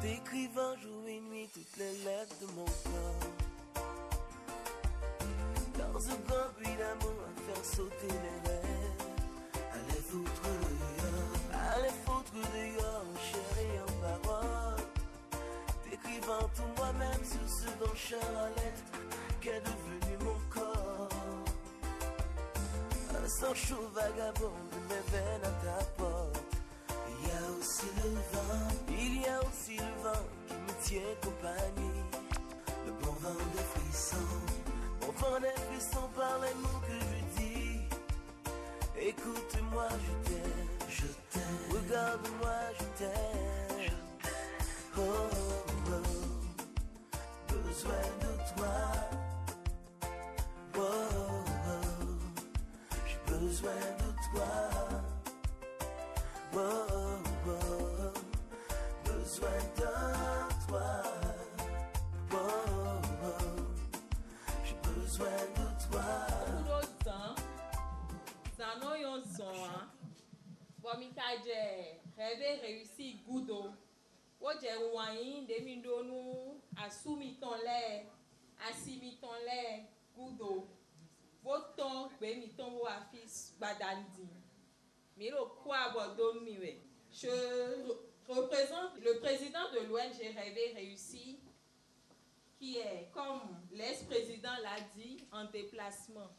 T'écrivant jour et nuit toutes les lettres de mon corps. Dans un grand bruit d'amour à faire sauter les rêves. Allez foutre dehors, allez foutre dehors, chérie en parole. T'écrivant tout moi-même sur ce dont cher à l'être qu'est devenu mon corps. Un sang chaud vagabond de mes veines à ta porte. Il y a aussi le vent, il y a aussi le vent qui me tient compagnie. Le bon vent des frissons, bon vent des frissons par les mots que je dis. Écoute-moi, je t'aime, regarde-moi, je t'aime. Oh, oh, oh, besoin de toi. Oh, oh, j'ai besoin de toi. Oh, oh, oh, besoin de toi. Oh, oh, j'ai besoin de toi. Ça n'a yon son, hein. Bon, Mikaje, rêver réussi, goudo. Oje ouayin, demindo nous, assoumi ton lait, assimi ton lait, goudo. Voton, bemi ton ou afis, badandi. Miro quoi abandonne miwe. Je représente le président de l'ONG Rêver Réussi, qui est, comme l'ex-président l'a dit, en déplacement.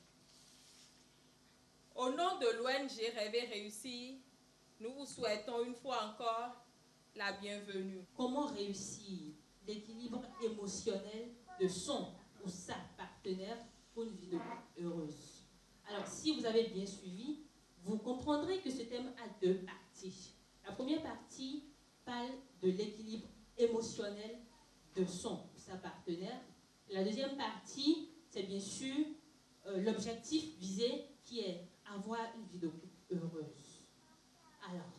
Au nom de l'ONG Rêver Réussi, nous vous souhaitons une fois encore la bienvenue. Comment réussir l'équilibre émotionnel de son ou sa partenaire pour une vie de couple heureuse? Alors, si vous avez bien suivi, vous comprendrez que ce thème a deux parties. La première partie parle de l'équilibre émotionnel de son ou sa partenaire. La deuxième partie, c'est bien sûr l'objectif visé qui est avoir une vie de couple heureuse. Alors,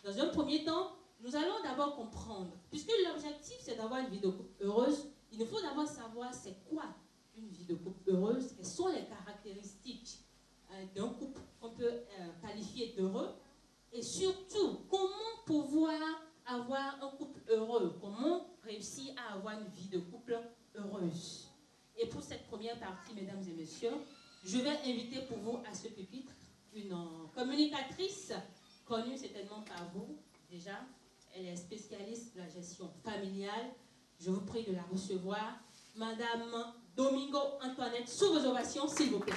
dans un premier temps, nous allons d'abord comprendre, puisque l'objectif c'est d'avoir une vie de couple heureuse, il nous faut d'abord savoir c'est quoi une vie de couple heureuse, quelles sont les caractéristiques d'un couple qu'on peut qualifier d'heureux, et surtout, comment pouvoir avoir un couple heureux, comment réussir à avoir une vie de couple heureuse. Et pour cette première partie, mesdames et messieurs, je vais inviter pour vous à ce pupitre une communicatrice connue certainement par vous déjà. Elle est spécialiste de la gestion familiale. Je vous prie de la recevoir. Madame Domingo Antoinette, sous vos ovations, s'il vous plaît.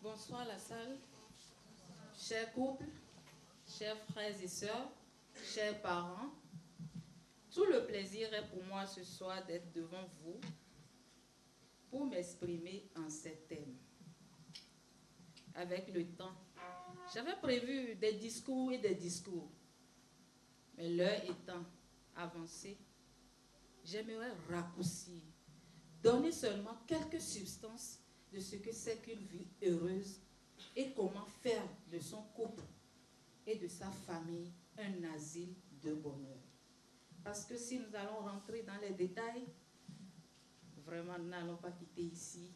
Bonsoir la salle, chers couples, chers frères et sœurs, chers parents. Tout le plaisir est pour moi ce soir d'être devant vous pour m'exprimer en ces thèmes. Avec le temps, j'avais prévu des discours et des discours, mais l'heure étant avancée, j'aimerais raccourcir, donner seulement quelques substances de ce que c'est qu'une vie heureuse et comment faire de son couple et de sa famille un asile de bonheur. Parce que si nous allons rentrer dans les détails, vraiment nous n'allons pas quitter ici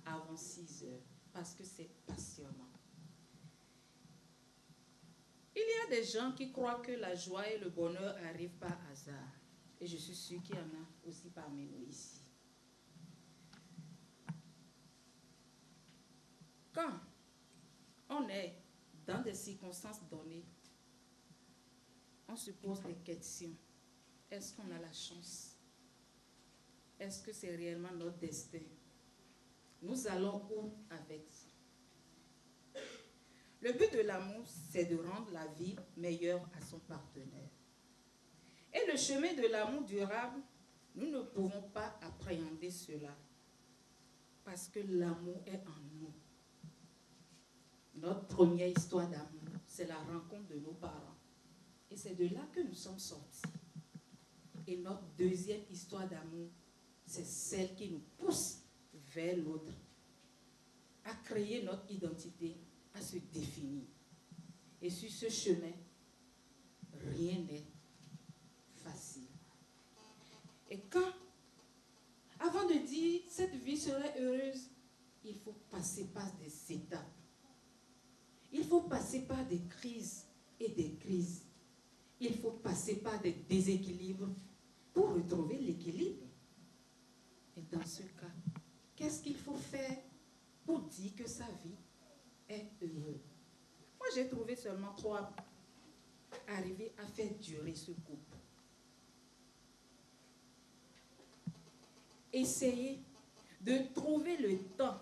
avant 6 heures, parce que c'est passionnant. Il y a des gens qui croient que la joie et le bonheur arrivent par hasard. Et je suis sûre qu'il y en a aussi parmi nous ici. Quand on est dans des circonstances données, on se pose des questions. Est-ce qu'on a la chance? Est-ce que c'est réellement notre destin? Nous allons où avec ça? Le but de l'amour, c'est de rendre la vie meilleure à son partenaire. Et le chemin de l'amour durable, nous ne pouvons pas appréhender cela parce que l'amour est en nous. Notre première histoire d'amour, c'est la rencontre de nos parents. Et c'est de là que nous sommes sortis. Et notre deuxième histoire d'amour, c'est celle qui nous pousse vers l'autre, à créer notre identité, à se définir. Et sur ce chemin, rien n'est facile. Et quand, avant de dire cette vie serait heureuse, il faut passer par des étapes. Il faut passer par des crises et des crises. il faut passer par des déséquilibres pour retrouver l'équilibre. Et dans ce cas, qu'est-ce qu'il faut faire pour dire que sa vie est heureuse? Moi, j'ai trouvé seulement 3 arriver à faire durer ce couple. Essayez de trouver le temps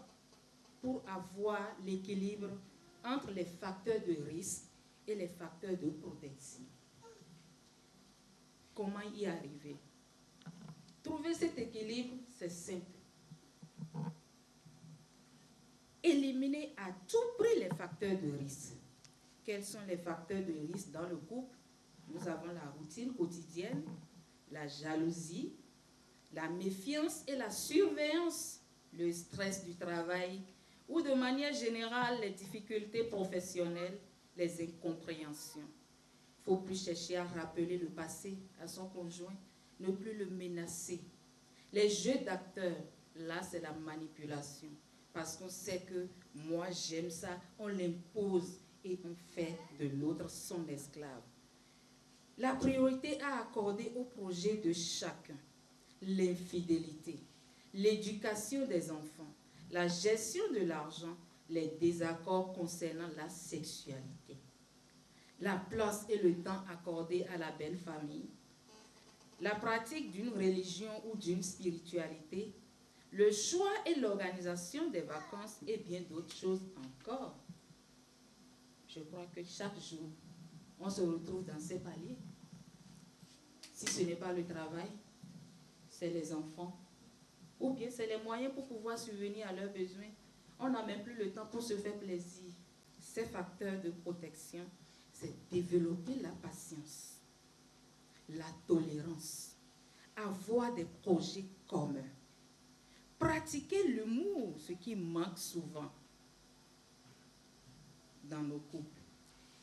pour avoir l'équilibre entre les facteurs de risque et les facteurs de protection. Comment y arriver? Trouver cet équilibre, c'est simple. Éliminer à tout prix les facteurs de risque. Quels sont les facteurs de risque dans le couple? Nous avons la routine quotidienne, la jalousie, la méfiance et la surveillance, le stress du travail ou de manière générale les difficultés professionnelles, les incompréhensions. Il ne faut plus chercher à rappeler le passé à son conjoint, ne plus le menacer. Les jeux d'acteurs, là c'est la manipulation. Parce qu'on sait que moi j'aime ça, on l'impose et on fait de l'autre son esclave. La priorité à accorder au projet de chacun, l'infidélité, l'éducation des enfants, la gestion de l'argent, les désaccords concernant la sexualité, la place et le temps accordés à la belle famille, la pratique d'une religion ou d'une spiritualité, le choix et l'organisation des vacances et bien d'autres choses encore. Je crois que chaque jour, on se retrouve dans ces paliers. Si ce n'est pas le travail, c'est les enfants, ou bien c'est les moyens pour pouvoir subvenir à leurs besoins. On n'a même plus le temps pour se faire plaisir. Ces facteurs de protection, c'est développer la patience, la tolérance, avoir des projets communs, pratiquer l'humour, ce qui manque souvent dans nos couples,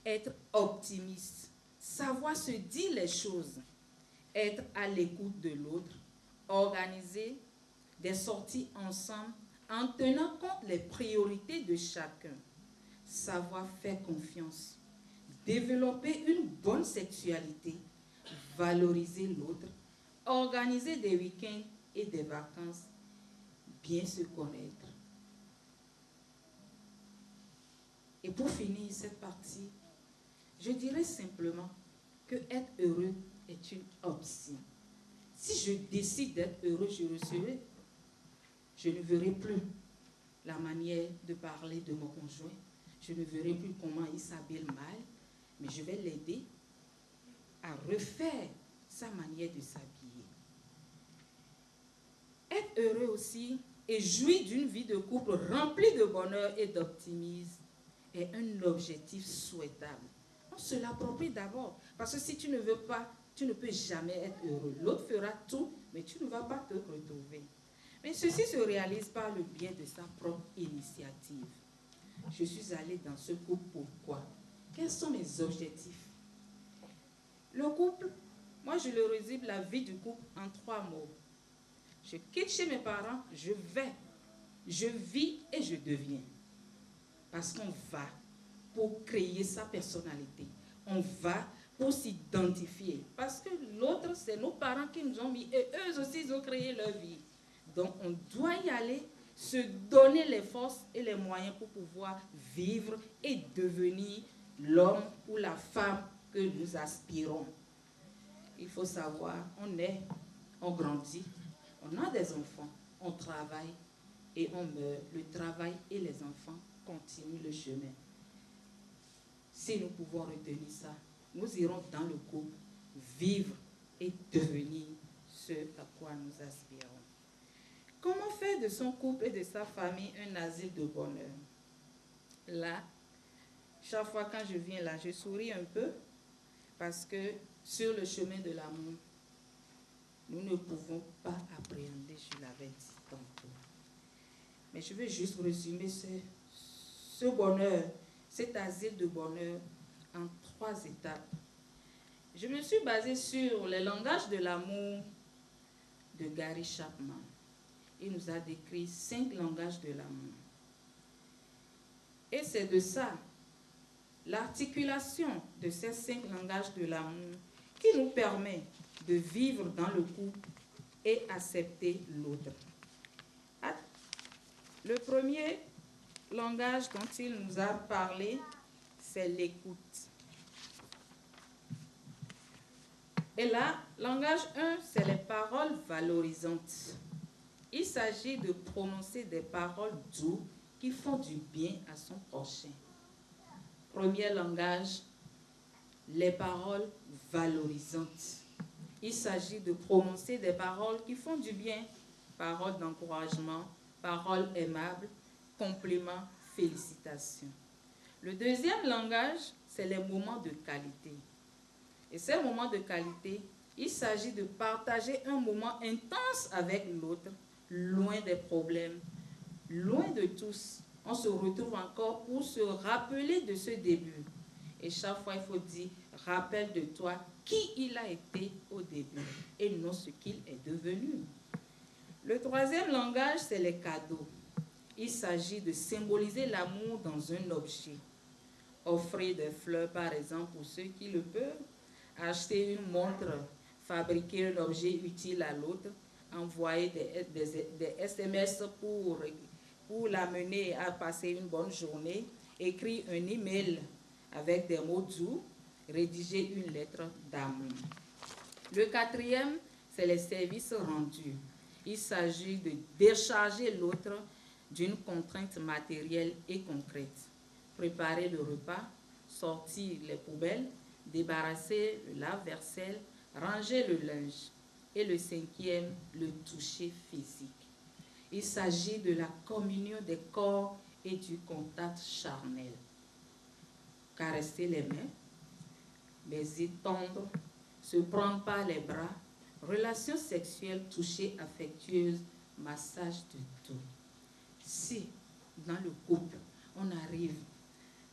être optimiste, savoir se dire les choses, être à l'écoute de l'autre, organiser des sorties ensemble en tenant compte des priorités de chacun, savoir faire confiance, développer une bonne sexualité, valoriser l'autre, organiser des week-ends et des vacances, bien se connaître. Et pour finir cette partie, je dirais simplement que être heureux est une option. Si je décide d'être heureux, je le serai. Je ne verrai plus la manière de parler de mon conjoint. Je ne verrai plus comment il s'habille mal, mais je vais l'aider à refaire sa manière de s'habiller. Être heureux aussi et jouir d'une vie de couple remplie de bonheur et d'optimisme est un objectif souhaitable. On se l'approprie d'abord, parce que si tu ne veux pas, tu ne peux jamais être heureux. L'autre fera tout, mais tu ne vas pas te retrouver. Mais ceci se réalise par le biais de sa propre initiative. Je suis allée dans ce couple pourquoi? Quels sont mes objectifs? Le couple, moi je le résume la vie du couple en 3 mots. Je quitte chez mes parents, je vais, je vis et je deviens. Parce qu'on va pour créer sa personnalité. On va pour s'identifier. Parce que l'autre, c'est nos parents qui nous ont mis et eux aussi, ils ont créé leur vie. Donc, on doit y aller, se donner les forces et les moyens pour pouvoir vivre et devenir l'homme ou la femme que nous aspirons. Il faut savoir, on est, on grandit, on a des enfants, on travaille et on meurt. Le travail et les enfants continuent le chemin. Si nous pouvons retenir ça, nous irons dans le couple, vivre et devenir ce à quoi nous aspirons. Comment faire de son couple et de sa famille un asile de bonheur? Là, chaque fois quand je viens là, je souris un peu parce que sur le chemin de l'amour, nous ne pouvons pas appréhender, je l'avais dit tantôt. Mais je vais juste résumer ce bonheur, cet asile de bonheur en 3 étapes. Je me suis basée sur les langages de l'amour de Gary Chapman. Il nous a décrit 5 langages de l'amour. Et c'est de ça l'articulation de ces 5 langages de l'amour qui nous permet de vivre dans le couple et accepter l'autre. Le premier langage dont il nous a parlé, c'est l'écoute. Et là, langage 1, c'est les paroles valorisantes. Il s'agit de prononcer des paroles douces qui font du bien à son prochain. Premier langage, les paroles valorisantes. Il s'agit de prononcer des paroles qui font du bien, paroles d'encouragement, paroles aimables, compliments, félicitations. Le deuxième langage, c'est les moments de qualité. Et ces moments de qualité, il s'agit de partager un moment intense avec l'autre, loin des problèmes, loin de tous. On se retrouve encore pour se rappeler de ce début. Et chaque fois, il faut dire, rappelle de toi qui il a été au début et non ce qu'il est devenu. Le troisième langage, c'est les cadeaux. Il s'agit de symboliser l'amour dans un objet. Offrir des fleurs, par exemple, pour ceux qui le peuvent. Acheter une montre, fabriquer un objet utile à l'autre. Envoyer des SMS pour l'amener à passer une bonne journée. Écrire un email avec des mots doux. Rédiger une lettre d'amour. Le quatrième, c'est les services rendus. Il s'agit de décharger l'autre d'une contrainte matérielle et concrète. Préparer le repas, sortir les poubelles, débarrasser le lave-vaisselle, ranger le linge. Et le cinquième, le toucher physique. Il s'agit de la communion des corps et du contact charnel. Caresser les mains, baiser tendre, se prendre par les bras, relations sexuelles, touchées affectueuses, massage de tout. Si, dans le couple, on arrive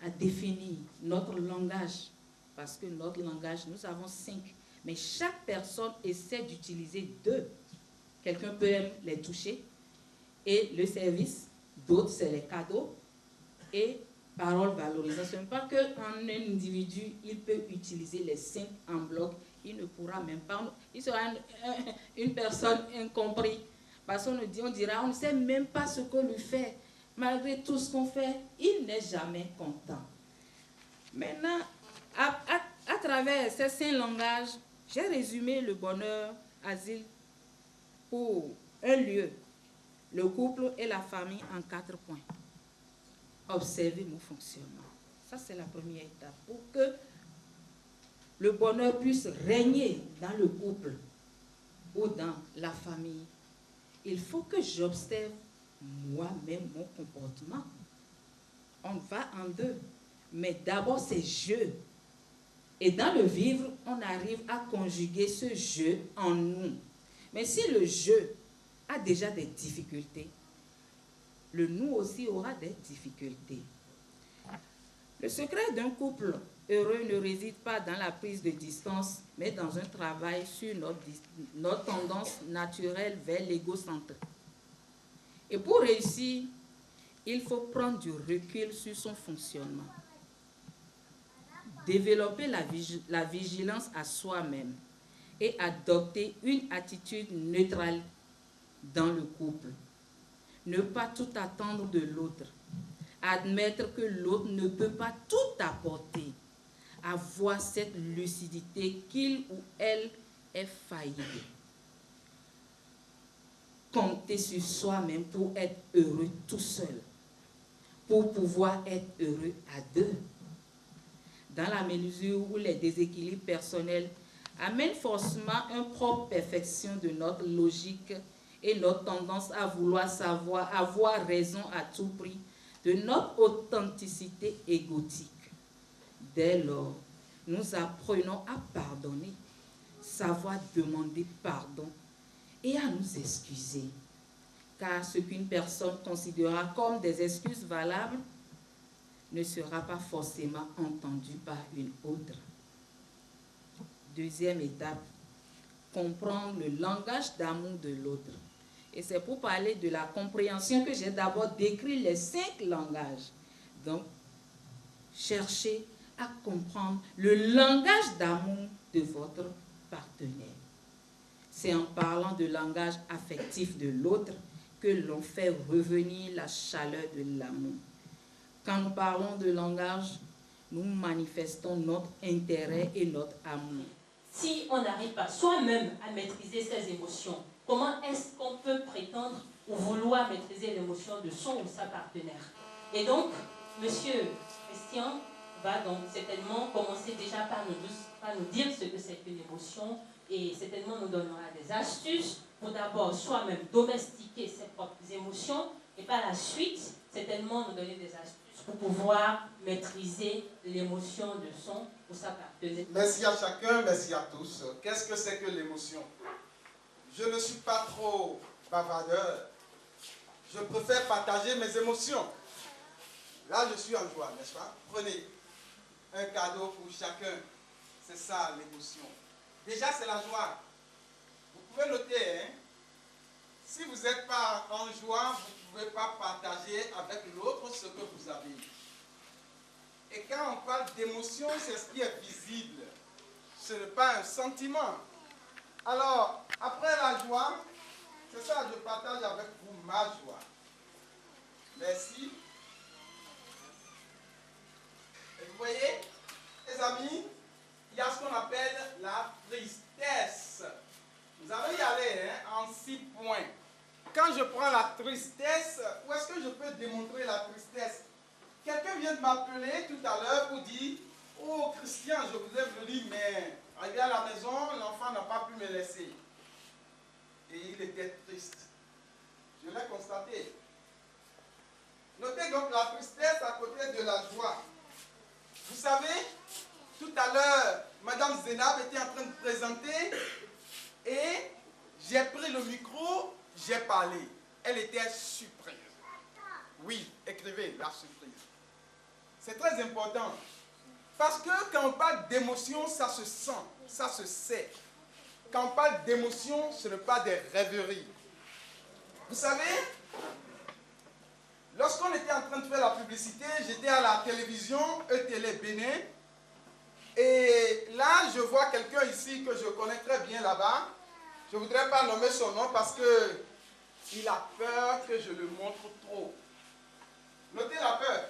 à définir notre langage, parce que notre langage, nous avons 5, mais chaque personne essaie d'utiliser 2. Quelqu'un peut les toucher, et le service, d'autres, c'est les cadeaux, et paroles valorisantes. Ce n'est pas qu'un individu, il peut utiliser les 5 en bloc, il ne pourra même pas, il sera une personne incomprise. Parce qu'on on dira, on ne sait même pas ce qu'on lui fait. Malgré tout ce qu'on fait, il n'est jamais content. Maintenant, à travers ces 5 langages, j'ai résumé le bonheur, asile, pour un lieu, le couple et la famille en 4 points. Observez mon fonctionnement. Ça, c'est la première étape. Pour que le bonheur puisse régner dans le couple ou dans la famille, il faut que j'observe moi-même mon comportement. On va en 2. Mais d'abord, c'est je. Et dans le vivre, on arrive à conjuguer ce je en nous. Mais si le je a déjà des difficultés, le nous aussi aura des difficultés. Le secret d'un couple heureux ne réside pas dans la prise de distance, mais dans un travail sur notre tendance naturelle vers l'égocentrisme. Et pour réussir, il faut prendre du recul sur son fonctionnement. Développer la vigilance à soi-même et adopter une attitude neutrale dans le couple. Ne pas tout attendre de l'autre. Admettre que l'autre ne peut pas tout apporter. Avoir cette lucidité qu'il ou elle est faillible. Compter sur soi-même pour être heureux tout seul. Pour pouvoir être heureux à 2. Dans la mesure où les déséquilibres personnels amènent forcément une propre perfection de notre logique et notre tendance à vouloir savoir, avoir raison à tout prix, de notre authenticité égotique. Dès lors, nous apprenons à pardonner, savoir demander pardon et à nous excuser. Car ce qu'une personne considérera comme des excuses valables ne sera pas forcément entendu par une autre. Deuxième étape, comprendre le langage d'amour de l'autre. Et c'est pour parler de la compréhension que j'ai d'abord décrit les 5 langages. Donc, chercher à comprendre le langage d'amour de votre partenaire. C'est en parlant de langage affectif de l'autre que l'on fait revenir la chaleur de l'amour. Quand nous parlons de langage, nous manifestons notre intérêt et notre amour. Si on n'arrive pas soi-même à maîtriser ses émotions, comment est-ce qu'on peut prétendre ou vouloir maîtriser l'émotion de son ou sa partenaire? Et donc, Monsieur Christian va donc certainement commencer déjà par nous dire ce que c'est qu'une émotion et certainement nous donnera des astuces pour d'abord soi-même domestiquer ses propres émotions et par la suite, certainement nous donner des astuces pour pouvoir maîtriser l'émotion de son ou sa partenaire. Merci à chacun, merci à tous. Qu'est-ce que c'est que l'émotion? Je ne suis pas trop bavardeur. Je préfère partager mes émotions. Là, je suis en joie, n'est-ce pas? Prenez un cadeau pour chacun. C'est ça l'émotion. Déjà, c'est la joie. Vous pouvez noter, hein? Si vous n'êtes pas en joie, vous ne pouvez pas partager avec l'autre ce que vous avez. Et quand on parle d'émotion, c'est ce qui est visible. Ce n'est pas un sentiment. Alors, après la joie, c'est ça, je partage avec vous ma joie. Merci. Et vous voyez, les amis, il y a ce qu'on appelle la tristesse. Vous allez y aller en 6 points. Quand je prends la tristesse, où est-ce que je peux démontrer la tristesse? Quelqu'un vient de m'appeler tout à l'heure pour dire « Oh Christian, je vous ai venu, mais arrivé à la maison, l'enfant n'a pas pu me laisser. » Et il était triste. Je l'ai constaté. Notez donc la tristesse à côté de la joie. Vous savez, tout à l'heure, Madame Zénab était en train de présenter et j'ai pris le micro, j'ai parlé. Elle était surprise. Oui, écrivez la surprise. C'est très important. Parce que quand on parle d'émotion, ça se sent, ça se sait. Quand on parle d'émotion, ce n'est pas des rêveries. Vous savez, lorsqu'on était en train de faire la publicité, j'étais à la télévision, E-Télé Bénin. Et là, je vois quelqu'un ici que je connais très bien là-bas. Je ne voudrais pas nommer son nom parce qu'il a peur que je le montre trop. Notez la peur.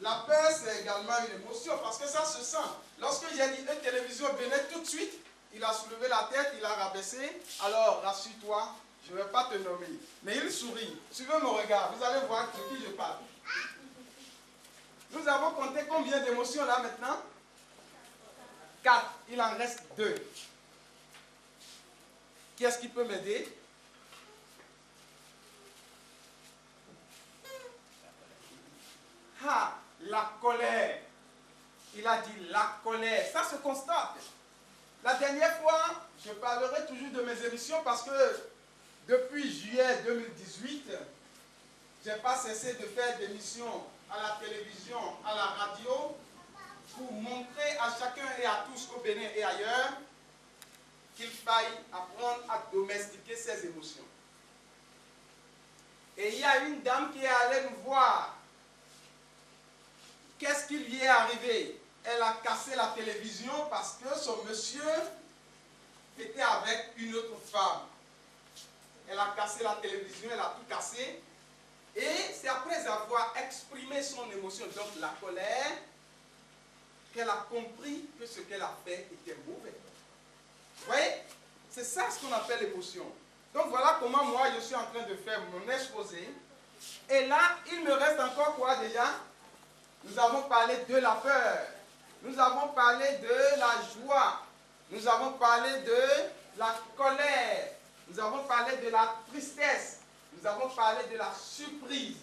La peur, c'est également une émotion parce que ça se sent. Lorsque j'ai dit une télévision Bénin, tout de suite, il a soulevé la tête, il a rabaissé. Alors, rassure-toi, je ne vais pas te nommer. Mais il sourit. Suivez mon regard, vous allez voir de qui je parle. Nous avons compté combien d'émotions là maintenant? 4. Il en reste 2. Qui est-ce qui peut m'aider? Ah, la colère. Il a dit la colère. Ça se constate. La dernière fois, je parlerai toujours de mes émissions parce que depuis juillet 2018, je n'ai pas cessé de faire des émissions à la télévision, à la radio, pour montrer à chacun et à tous au Bénin et ailleurs qu'il faille apprendre à domestiquer ses émotions. Et il y a une dame qui est allée nous voir. Qu'est-ce qui lui est arrivé? Elle a cassé la télévision parce que son monsieur était avec une autre femme. Elle a cassé la télévision, elle a tout cassé. Et c'est après avoir exprimé son émotion, donc la colère, qu'elle a compris que ce qu'elle a fait était mauvais. Vous voyez? C'est ça ce qu'on appelle l'émotion. Donc voilà comment moi je suis en train de faire mon exposé. Et là, il me reste encore quoi déjà? Nous avons parlé de la peur. Nous avons parlé de la joie. Nous avons parlé de la colère. Nous avons parlé de la tristesse. Nous avons parlé de la surprise.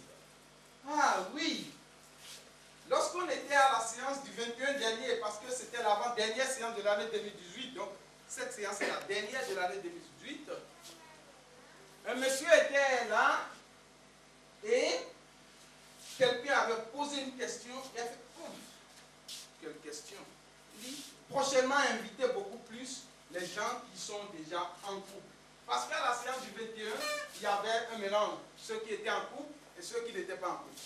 Ah oui! Lorsqu'on était à la séance du 21 dernier, parce que c'était l'avant-dernière séance de l'année 2018, donc cette séance est la dernière de l'année 2018, un monsieur était là et quelqu'un avait posé une question. Il a fait quelle question? Il dit prochainement inviter beaucoup plus les gens qui sont déjà en couple. Parce qu'à la séance du 21, il y avait un mélange, ceux qui étaient en couple et ceux qui n'étaient pas en couple.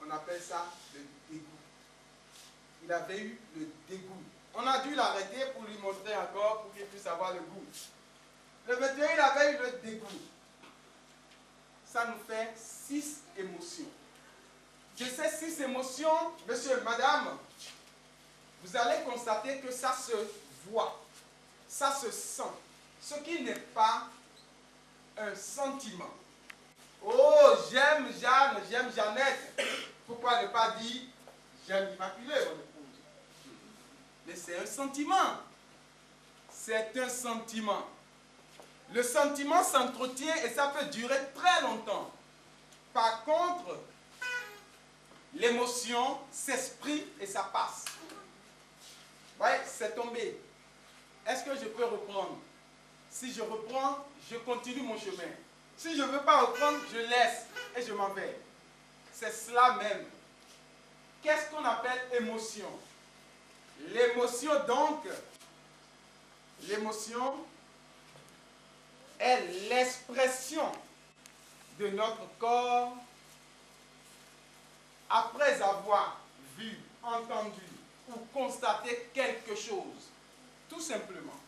On appelle ça le dégoût. il avait eu le dégoût. On a dû l'arrêter pour lui montrer encore, pour qu'il puisse avoir le goût. Le 21, il avait eu le dégoût. Ça nous fait 6 émotions. De ces 6 émotions, monsieur, madame, vous allez constater que ça se voit, ça se sent. Ce qui n'est pas un sentiment. Oh, j'aime Jeanne, j'aime Jeannette. Pourquoi ne pas dire j'aime Immaculée, mon épouse? Mais c'est un sentiment. C'est un sentiment. Le sentiment s'entretient et ça peut durer très longtemps. Par contre, l'émotion s'exprime et ça passe. Ouais, c'est tombé. Est-ce que je peux reprendre? Si je reprends, je continue mon chemin. Si je ne veux pas reprendre, je laisse et je m'en vais. C'est cela même. Qu'est-ce qu'on appelle émotion? L'émotion donc, l'émotion est l'expression de notre corps après avoir vu, entendu ou constaté quelque chose. Tout simplement.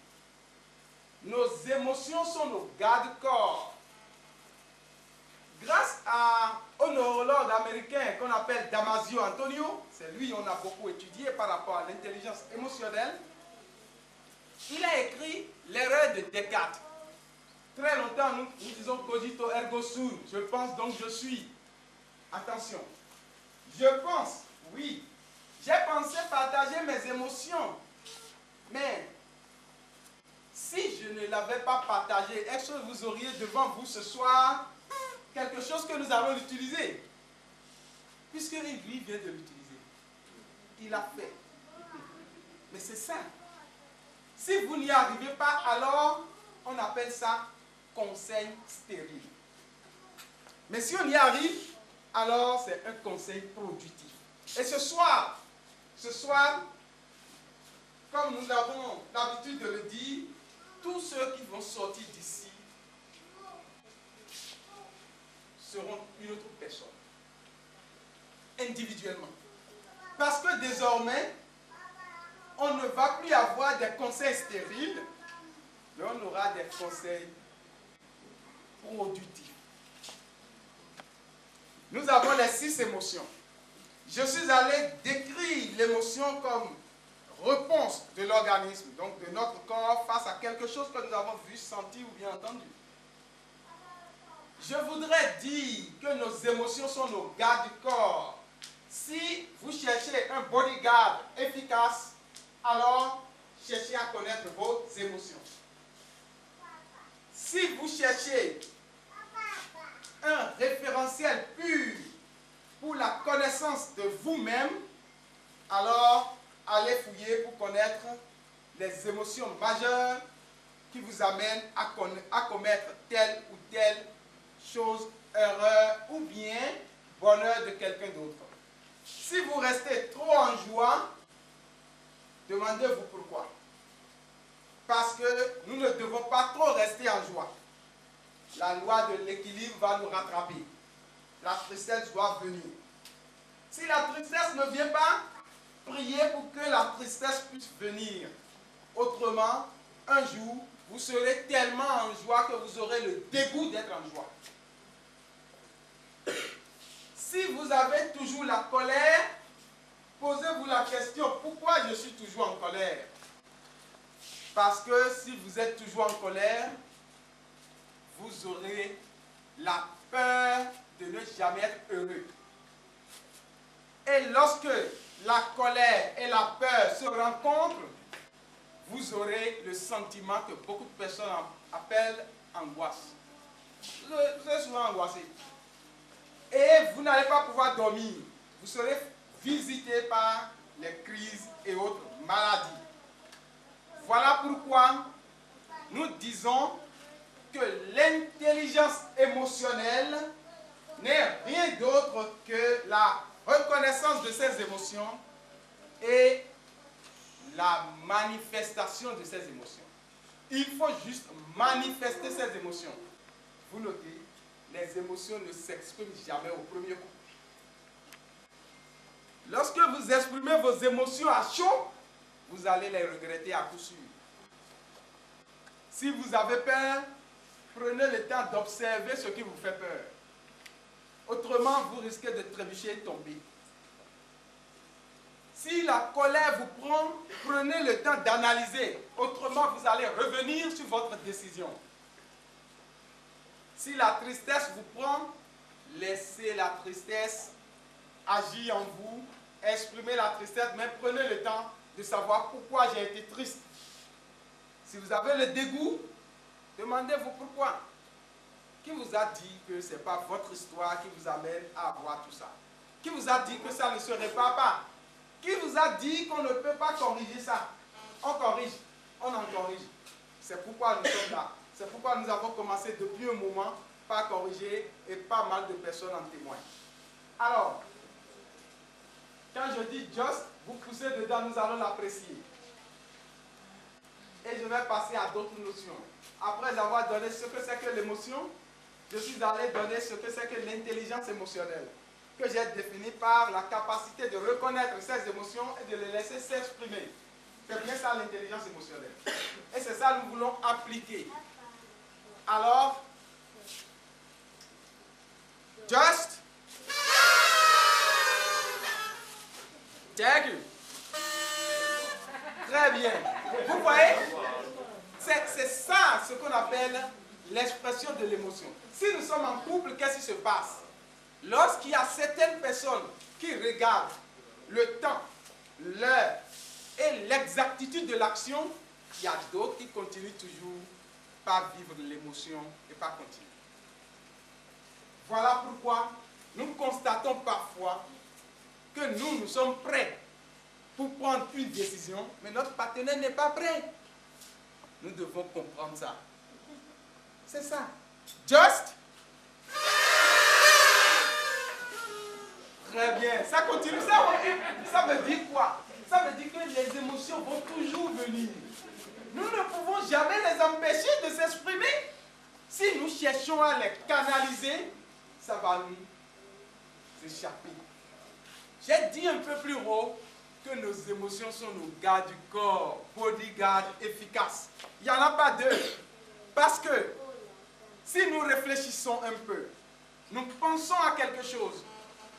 Nos émotions sont nos garde-corps. Grâce au neurologue américain qu'on appelle Damasio Antonio, c'est lui qu'on a beaucoup étudié par rapport à l'intelligence émotionnelle, il a écrit l'erreur de Descartes. Très longtemps, nous disons cogito ergo sum. Je pense donc je suis. Attention. Je pense, oui. J'ai pensé partager mes émotions. Mais si je ne l'avais pas partagé, est-ce que vous auriez devant vous ce soir quelque chose que nous allons utiliser? Puisque lui vient de l'utiliser. Il a fait. Mais c'est ça. Si vous n'y arrivez pas, alors on appelle ça conseil stérile. Mais si on y arrive, alors c'est un conseil productif. Et ce soir, comme nous avons l'habitude de le dire, tous ceux qui vont sortir d'ici seront une autre personne, individuellement. Parce que désormais, on ne va plus avoir des conseils stériles, mais on aura des conseils productifs. Nous avons les 6 émotions. Je suis allé décrire l'émotion comme réponse de l'organisme, donc de notre corps, face à quelque chose que nous avons vu, senti ou bien entendu. Je voudrais dire que nos émotions sont nos garde-corps. Si vous cherchez un bodyguard efficace, alors cherchez à connaître vos émotions. Si vous cherchez un référentiel pur pour la connaissance de vous-même, alors allez fouiller pour connaître les émotions majeures qui vous amènent à commettre telle ou telle chose, erreur ou bien bonheur de quelqu'un d'autre. Si vous restez trop en joie, demandez-vous pourquoi. Parce que nous ne devons pas trop rester en joie. La loi de l'équilibre va nous rattraper. La tristesse doit venir. Si la tristesse ne vient pas, priez pour que la tristesse puisse venir. Autrement, un jour, vous serez tellement en joie que vous aurez le dégoût d'être en joie. Si vous avez toujours la colère, posez-vous la question, pourquoi je suis toujours en colère? Parce que si vous êtes toujours en colère, vous aurez la peur de ne jamais être heureux. Et lorsque la colère et la peur se rencontrent, vous aurez le sentiment que beaucoup de personnes appellent angoisse. Vous êtes souvent angoissé. Et vous n'allez pas pouvoir dormir. Vous serez visité par les crises et autres maladies. Voilà pourquoi nous disons que l'intelligence émotionnelle n'est rien d'autre que la reconnaissance de ces émotions et la manifestation de ces émotions. Il faut juste manifester ces émotions. Vous notez, les émotions ne s'expriment jamais au premier coup. Lorsque vous exprimez vos émotions à chaud, vous allez les regretter à coup sûr. Si vous avez peur, prenez le temps d'observer ce qui vous fait peur. Autrement, vous risquez de trébucher et tomber. Si la colère vous prend, prenez le temps d'analyser. Autrement, vous allez revenir sur votre décision. Si la tristesse vous prend, laissez la tristesse agir en vous. Exprimez la tristesse, mais prenez le temps de savoir pourquoi j'ai été triste. Si vous avez le dégoût, demandez-vous pourquoi. Qui vous a dit que ce n'est pas votre histoire qui vous amène à avoir tout ça? Qui vous a dit que ça ne se répare pas? Qui vous a dit qu'on ne peut pas corriger ça? On corrige, on en corrige. C'est pourquoi nous sommes là. C'est pourquoi nous avons commencé depuis un moment par corriger et pas mal de personnes en témoignent. Alors, quand je dis just, vous poussez dedans, nous allons l'apprécier. Et je vais passer à d'autres notions. Après avoir donné ce que c'est que l'émotion, je suis allé donner ce que c'est que l'intelligence émotionnelle, que j'ai défini par la capacité de reconnaître ces émotions et de les laisser s'exprimer. C'est bien ça l'intelligence émotionnelle. Et c'est ça que nous voulons appliquer. Alors, just, thank you. Très bien. Vous voyez, c'est ça ce qu'on appelle l'expression de l'émotion. Si nous sommes en couple, qu'est-ce qui se passe? Lorsqu'il y a certaines personnes qui regardent le temps, l'heure et l'exactitude de l'action, il y a d'autres qui continuent toujours par vivre l'émotion et par continuer. Voilà pourquoi nous constatons parfois que nous sommes prêts pour prendre une décision, mais notre partenaire n'est pas prêt. Nous devons comprendre ça. C'est ça. Just. Très bien. Ça continue. Ça veut dire quoi? Ça veut dire que les émotions vont toujours venir. Nous ne pouvons jamais les empêcher de s'exprimer. Si nous cherchons à les canaliser, ça va nous échapper. J'ai dit un peu plus haut que nos émotions sont nos gardes du corps, bodyguards efficaces. Il n'y en a pas deux. Parce que si nous réfléchissons un peu, nous pensons à quelque chose,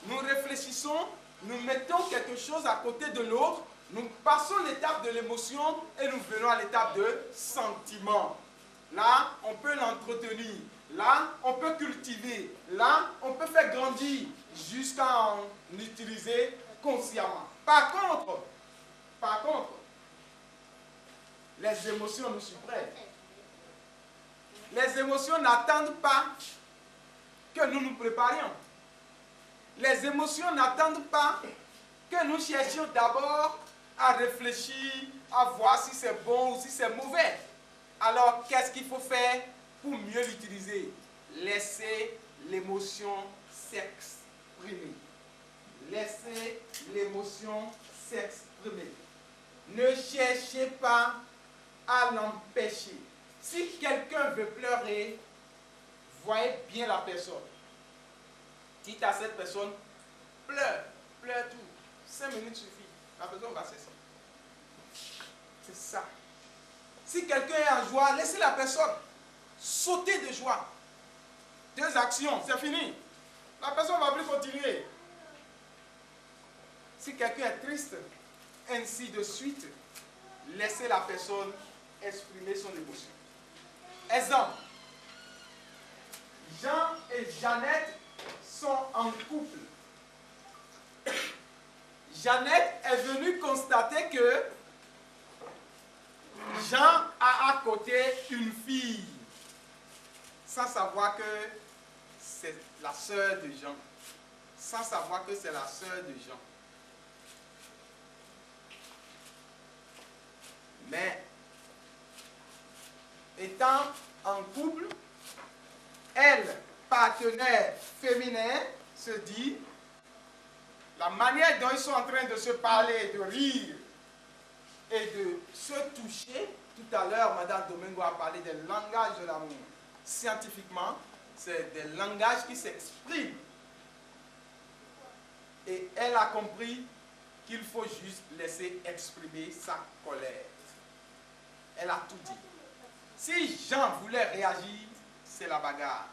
nous réfléchissons, nous mettons quelque chose à côté de l'autre, nous passons l'étape de l'émotion et nous venons à l'étape de sentiment. Là, on peut l'entretenir. Là, on peut cultiver. Là, on peut faire grandir jusqu'à en utiliser consciemment. Par contre, les émotions nous surprennent. Les émotions n'attendent pas que nous nous préparions. Les émotions n'attendent pas que nous cherchions d'abord à réfléchir, à voir si c'est bon ou si c'est mauvais. Alors, qu'est-ce qu'il faut faire pour mieux l'utiliser? Laissez l'émotion s'exprimer. Laissez l'émotion s'exprimer. Ne cherchez pas à l'empêcher. Si quelqu'un veut pleurer, voyez bien la personne. Dites à cette personne, pleure, pleure tout. 5 minutes suffit. La personne va cesser. C'est ça. Si quelqu'un est en joie, laissez la personne sauter de joie. 2 actions, c'est fini. La personne ne va plus continuer. Si quelqu'un est triste, ainsi de suite, laissez la personne exprimer son émotion. Exemple, Jean et Jeannette sont en couple. Jeannette est venue constater que Jean a à côté une fille, sans savoir que c'est la sœur de Jean. Sans savoir que c'est la sœur de Jean. Mais, étant en couple, elle, partenaire féminin, se dit, la manière dont ils sont en train de se parler, de rire et de se toucher, tout à l'heure, Madame Domingo a parlé des langages de l'amour. Scientifiquement, c'est des langages qui s'expriment. Et elle a compris qu'il faut juste laisser exprimer sa colère. Elle a tout dit. Si Jean voulait réagir, c'est la bagarre.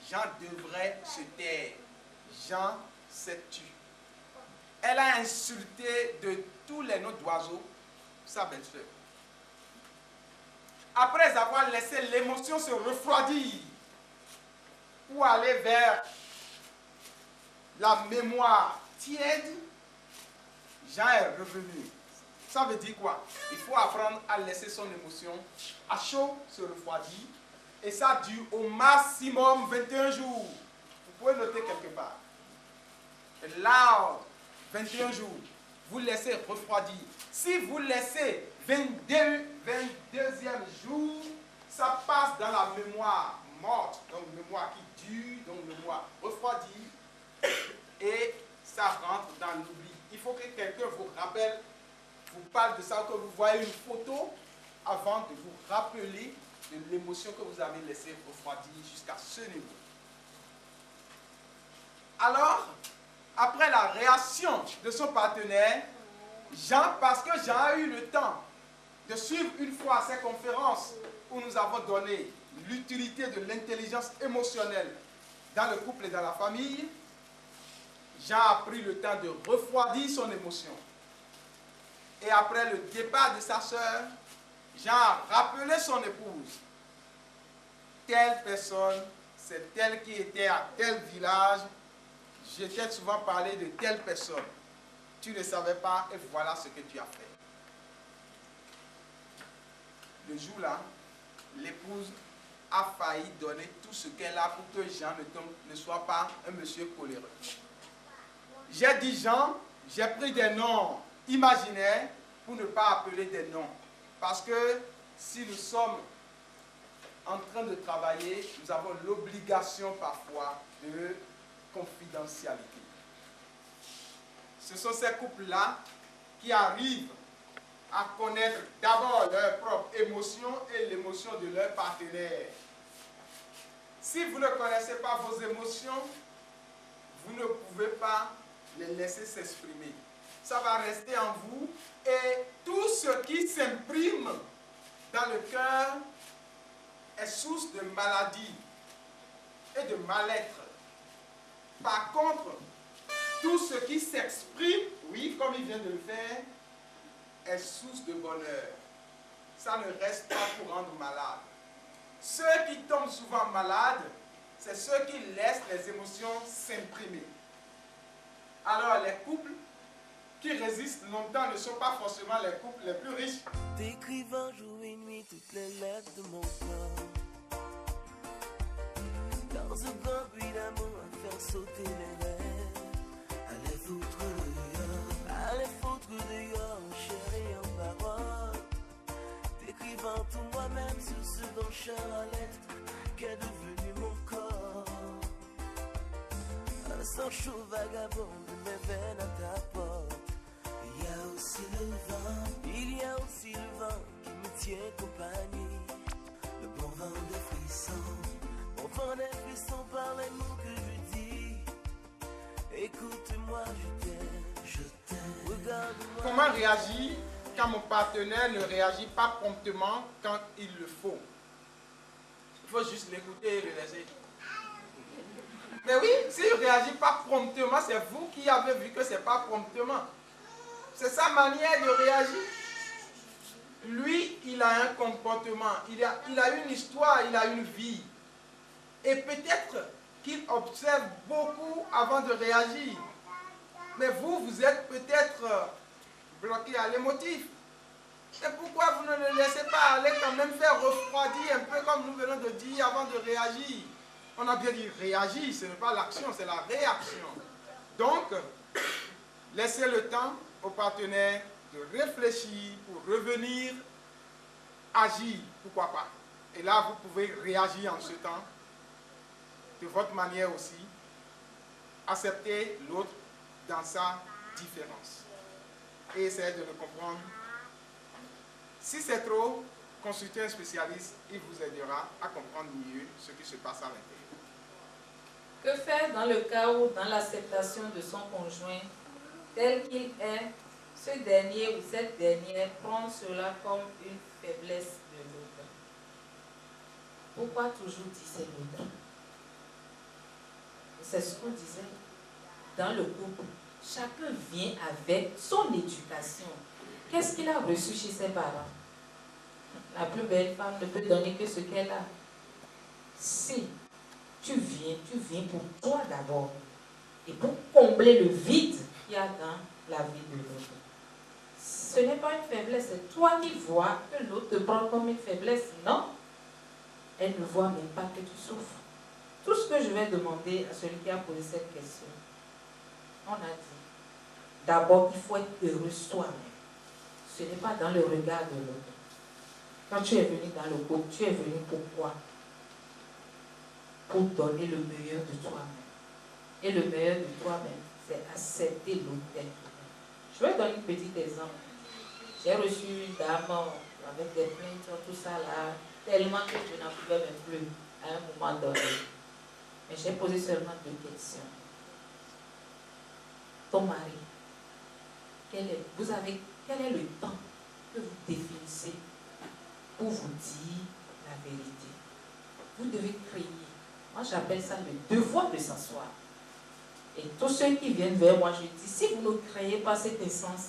Jean devrait se taire. Jean s'est tu. Elle a insulté de tous les noms d'oiseaux sa belle-sœur. Après avoir laissé l'émotion se refroidir pour aller vers la mémoire tiède, Jean est revenu. Ça veut dire quoi? Il faut apprendre à laisser son émotion à chaud se refroidir. Et ça dure au maximum 21 jours. Vous pouvez noter quelque part. Là, 21 jours, vous laissez refroidir. Si vous laissez 22e jour, ça passe dans la mémoire morte, donc mémoire qui dure, donc mémoire refroidie, et ça rentre dans l'oubli. Il faut que quelqu'un vous rappelle, vous parle de ça, que vous voyez une photo avant de vous rappeler de l'émotion que vous avez laissée refroidir jusqu'à ce niveau. Alors, après la réaction de son partenaire, Jean, parce que Jean a eu le temps de suivre une fois ces conférences où nous avons donné l'utilité de l'intelligence émotionnelle dans le couple et dans la famille, Jean a pris le temps de refroidir son émotion. Et après le départ de sa sœur, Jean a rappelé son épouse. Telle personne, c'est elle qui était à tel village. Je t'ai souvent parlé de telle personne. Tu ne savais pas et voilà ce que tu as fait. Le jour-là, l'épouse a failli donner tout ce qu'elle a pour que Jean ne soit pas un monsieur coléreux. J'ai dit Jean, j'ai pris des noms imaginaires pour ne pas appeler des noms. Parce que si nous sommes en train de travailler, nous avons l'obligation parfois de confidentialité. Ce sont ces couples-là qui arrivent à connaître d'abord leurs propres émotions et l'émotion de leur partenaire. Si vous ne connaissez pas vos émotions, vous ne pouvez pas les laisser s'exprimer. Ça va rester en vous et tout ce qui s'imprime dans le cœur est source de maladie et de mal-être. Par contre, tout ce qui s'exprime, oui, comme il vient de le faire, est source de bonheur. Ça ne reste pas pour rendre malade. Ceux qui tombent souvent malades, c'est ceux qui laissent les émotions s'imprimer. Alors les couples qui résistent longtemps ne sont pas forcément les couples les plus riches. T'écrivant jour et nuit toutes les lettres de mon corps. Dans un grand bruit d'amour à faire sauter les rêves. Allez foutre dehors, allez foutre dehors, chérie en parole. T'écrivant tout moi-même sur ce bancheur à lettres qu'est devenu mon corps. Un sang chaud vagabond de mes veines à ta porte. Il y a aussi le vent, il y a aussi le vent qui me tient compagnie. Le bon vent des frissons, au vent des frissons par les mots que je dis. Écoute-moi, je t'aime, regarde-moi. Comment réagir quand mon partenaire ne réagit pas promptement quand il le faut? Il faut juste l'écouter et le laisser. Mais oui, s'il ne réagit pas promptement, c'est vous qui avez vu que ce n'est pas promptement. C'est sa manière de réagir. Lui, il a un comportement, il a une histoire, il a une vie. Et peut-être qu'il observe beaucoup avant de réagir. Mais vous, vous êtes peut-être bloqué à l'émotif. Et pourquoi vous ne le laissez pas aller quand même faire refroidir un peu comme nous venons de dire avant de réagir? On a bien dit réagir, ce n'est pas l'action, c'est la réaction. Donc, laissez le temps au partenaire de réfléchir pour revenir, agir, pourquoi pas. Et là, vous pouvez réagir en ce temps, de votre manière aussi, accepter l'autre dans sa différence. Et essayer de le comprendre. Si c'est trop, consultez un spécialiste, il vous aidera à comprendre mieux ce qui se passe à l'intérieur. Que faire dans le cas où, dans l'acceptation de son conjoint, tel qu'il est, ce dernier ou cette dernière prend cela comme une faiblesse de l'autre. Pourquoi toujours dire c'est l'autre? C'est ce qu'on disait dans le couple. Chacun vient avec son éducation. Qu'est-ce qu'il a reçu chez ses parents? La plus belle femme ne peut donner que ce qu'elle a. Si tu viens pour toi d'abord et pour combler le vide qu'il y a dans la vie de l'autre. Ce n'est pas une faiblesse, c'est toi qui vois que l'autre te prend comme une faiblesse. Non, elle ne voit même pas que tu souffres. Tout ce que je vais demander à celui qui a posé cette question, on a dit, d'abord il faut être heureux soi-même. Ce n'est pas dans le regard de l'autre. Quand tu es venu dans le couple, tu es venu pourquoi? Pour donner le meilleur de toi-même. Et le meilleur de toi-même, c'est accepter l'autre tel qu'il est. Je vais donner un petit exemple. J'ai reçu une dame avec des plaintes, tout ça là, tellement que je n'en pouvais même plus à un moment donné. Mais j'ai posé seulement 2 questions. Ton mari, quel est le temps que vous définissez pour vous dire la vérité? Vous devez crier. Moi, j'appelle ça le devoir de s'asseoir. Et tous ceux qui viennent vers moi, je dis, si vous ne créez pas cette essence,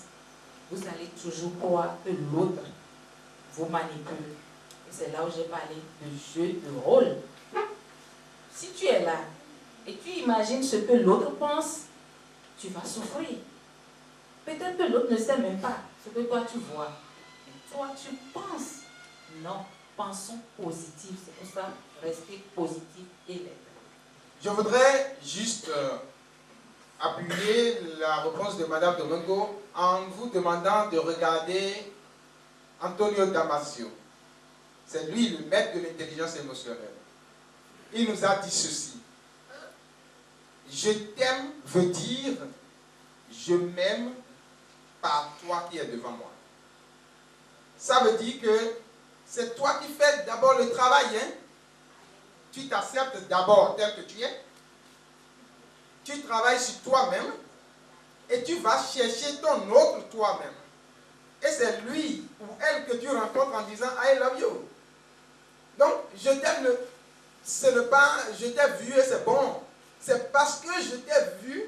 vous allez toujours croire que l'autre vous manipule. Et c'est là où j'ai parlé de jeu de rôle. Si tu es là et tu imagines ce que l'autre pense, tu vas souffrir. Peut-être que l'autre ne sait même pas ce que toi tu vois. Et toi, tu penses. Non, pensons positif. C'est pour ça, restez positif et l'être. Je voudrais juste appuyer la réponse de Madame Domingo en vous demandant de regarder Antonio Damasio. C'est lui le maître de l'intelligence émotionnelle. Il nous a dit ceci. Je t'aime veut dire je m'aime par toi qui es devant moi. Ça veut dire que c'est toi qui fais d'abord le travail. Hein? Tu t'acceptes d'abord tel que tu es. Tu travailles sur toi-même et tu vas chercher ton autre toi-même. Et c'est lui ou elle que tu rencontres en disant I love you. Donc, je t'aime, ce n'est pas je t'ai vu et c'est bon. C'est parce que je t'ai vu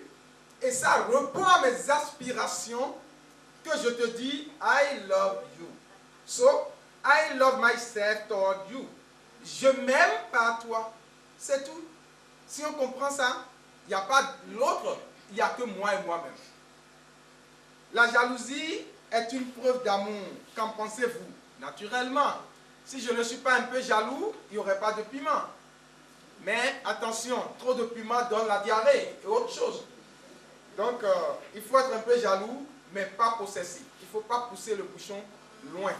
et ça répond à mes aspirations que je te dis I love you. So, I love myself toward you. Je m'aime par toi. C'est tout. Si on comprend ça, il n'y a pas l'autre, il n'y a que moi et moi-même. La jalousie est une preuve d'amour. Qu'en pensez-vous? Naturellement, si je ne suis pas un peu jaloux, il n'y aurait pas de piment. Mais attention, trop de piment donne la diarrhée et autre chose. Donc, il faut être un peu jaloux, mais pas possessif. Il ne faut pas pousser le bouchon loin.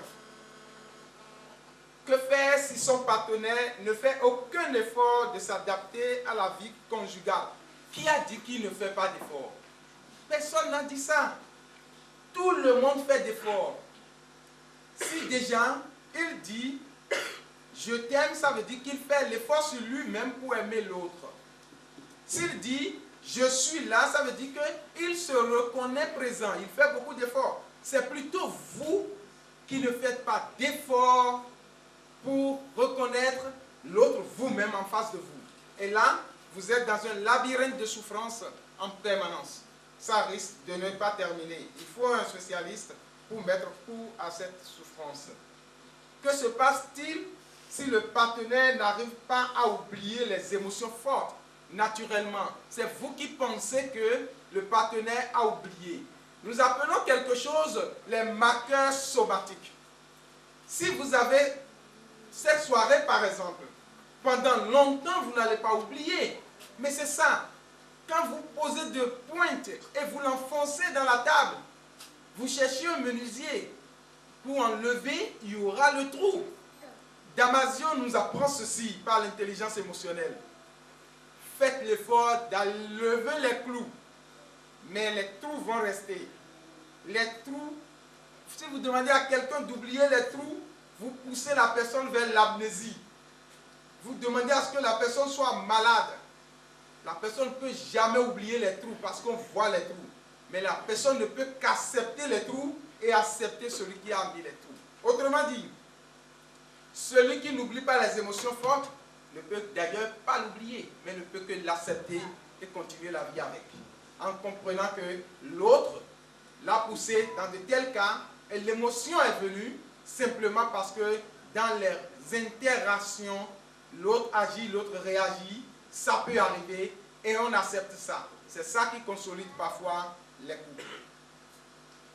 Que faire si son partenaire ne fait aucun effort de s'adapter à la vie conjugale? Qui a dit qu'il ne fait pas d'effort? Personne n'a dit ça. Tout le monde fait d'efforts. Si déjà, il dit « je t'aime », ça veut dire qu'il fait l'effort sur lui-même pour aimer l'autre. S'il dit « je suis là », ça veut dire qu'il se reconnaît présent. Il fait beaucoup d'efforts. C'est plutôt vous qui ne faites pas d'efforts pour reconnaître l'autre vous-même en face de vous. Et là, vous êtes dans un labyrinthe de souffrance en permanence. Ça risque de ne pas terminer. Il faut un spécialiste pour mettre coup à cette souffrance. Que se passe-t-il si le partenaire n'arrive pas à oublier les émotions fortes? Naturellement, c'est vous qui pensez que le partenaire a oublié. Nous appelons quelque chose les marqueurs somatiques. Si vous avez cette soirée, par exemple, pendant longtemps, vous n'allez pas oublier. Mais c'est ça. Quand vous posez de pointes et vous l'enfoncez dans la table, vous cherchez un menuisier. Pour enlever, il y aura le trou. Damasio nous apprend ceci par l'intelligence émotionnelle. Faites l'effort d'enlever les clous. Mais les trous vont rester. Les trous, si vous demandez à quelqu'un d'oublier les trous, vous poussez la personne vers l'amnésie. Vous demandez à ce que la personne soit malade. La personne ne peut jamais oublier les trous parce qu'on voit les trous. Mais la personne ne peut qu'accepter les trous et accepter celui qui a mis les trous. Autrement dit, celui qui n'oublie pas les émotions fortes ne peut d'ailleurs pas l'oublier, mais ne peut que l'accepter et continuer la vie avec. En comprenant que l'autre l'a poussé dans de tels cas et l'émotion est venue simplement parce que dans les interactions, l'autre agit, l'autre réagit, ça peut arriver et on accepte ça. C'est ça qui consolide parfois les couples.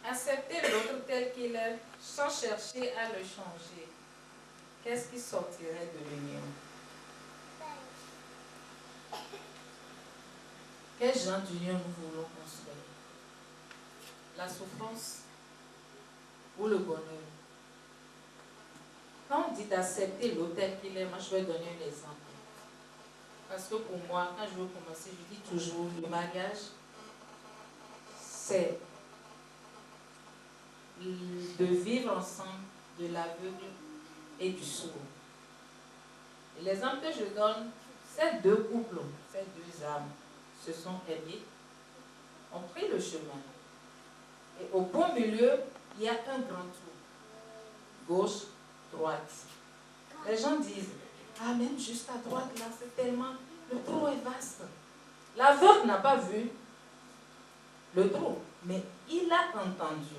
Accepter l'autre tel qu'il est sans chercher à le changer. Qu'est-ce qui sortirait de l'union? Quel genre d'union nous voulons construire? La souffrance ou le bonheur? Quand on dit d'accepter l'autre tel qu'il est, moi je vais donner un exemple. Parce que pour moi, quand je veux commencer, je dis toujours, le mariage, c'est de vivre ensemble de l'aveugle et du sourd. Et l'exemple que je donne, ces deux couples, ces deux âmes se sont aimés, ont pris le chemin. Et au bon milieu, il y a un grand trou. Gauche, droite. Les gens disent, ah, même juste à droite, là, c'est tellement, le trou est vaste. L'aveugle n'a pas vu le trou, mais il a entendu.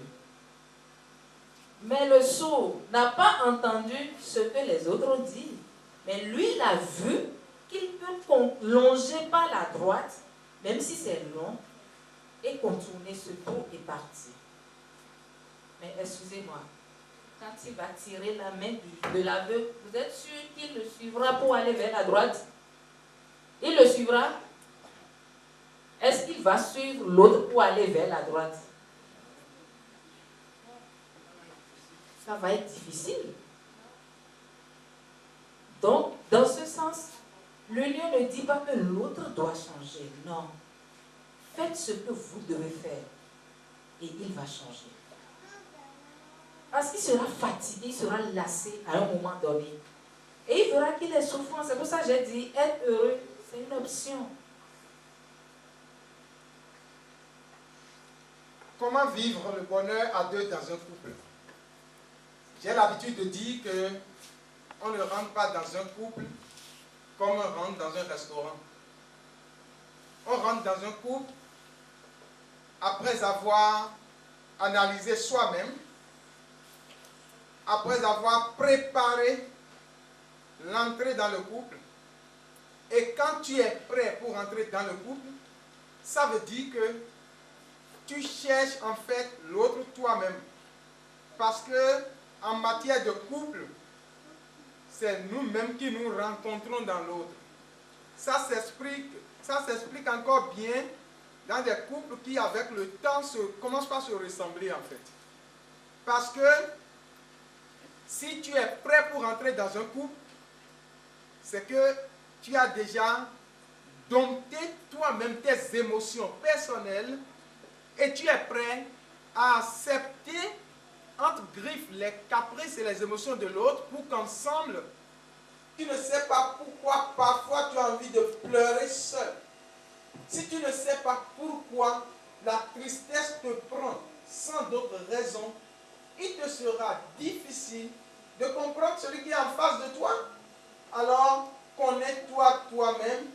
Mais le sourd n'a pas entendu ce que les autres disent. Mais lui, il a vu qu'il peut longer par la droite, même si c'est long, et contourner ce trou et partir. Mais excusez-moi, quand il va tirer la main de l'aveugle, vous êtes sûr qu'il le suivra pour aller vers la droite? Il le suivra? Est-ce qu'il va suivre l'autre pour aller vers la droite? Ça va être difficile. Donc, dans ce sens, l'union ne dit pas que l'autre doit changer. Non. Faites ce que vous devez faire et il va changer. Parce qu'il sera fatigué, il sera lassé à un moment donné. Et il verra qu'il est souffrant. C'est pour ça que j'ai dit, être heureux, c'est une option. Comment vivre le bonheur à deux dans un couple? J'ai l'habitude de dire que on ne rentre pas dans un couple comme on rentre dans un restaurant. On rentre dans un couple après avoir analysé soi-même, après avoir préparé l'entrée dans le couple. Et quand tu es prêt pour entrer dans le couple, ça veut dire que tu cherches en fait l'autre toi-même. Parce que en matière de couple, c'est nous-mêmes qui nous rencontrons dans l'autre. Ça s'explique encore bien dans des couples qui, avec le temps, commencent par se ressembler en fait. Parce que si tu es prêt pour entrer dans un couple, c'est que tu as déjà dompté toi-même tes émotions personnelles et tu es prêt à accepter entre griffes les caprices et les émotions de l'autre pour qu'ensemble, tu ne sais pas pourquoi parfois tu as envie de pleurer seul. Si tu ne sais pas pourquoi la tristesse te prend sans d'autres raisons, il te sera difficile de comprendre celui qui est en face de toi. Alors, connais-toi toi-même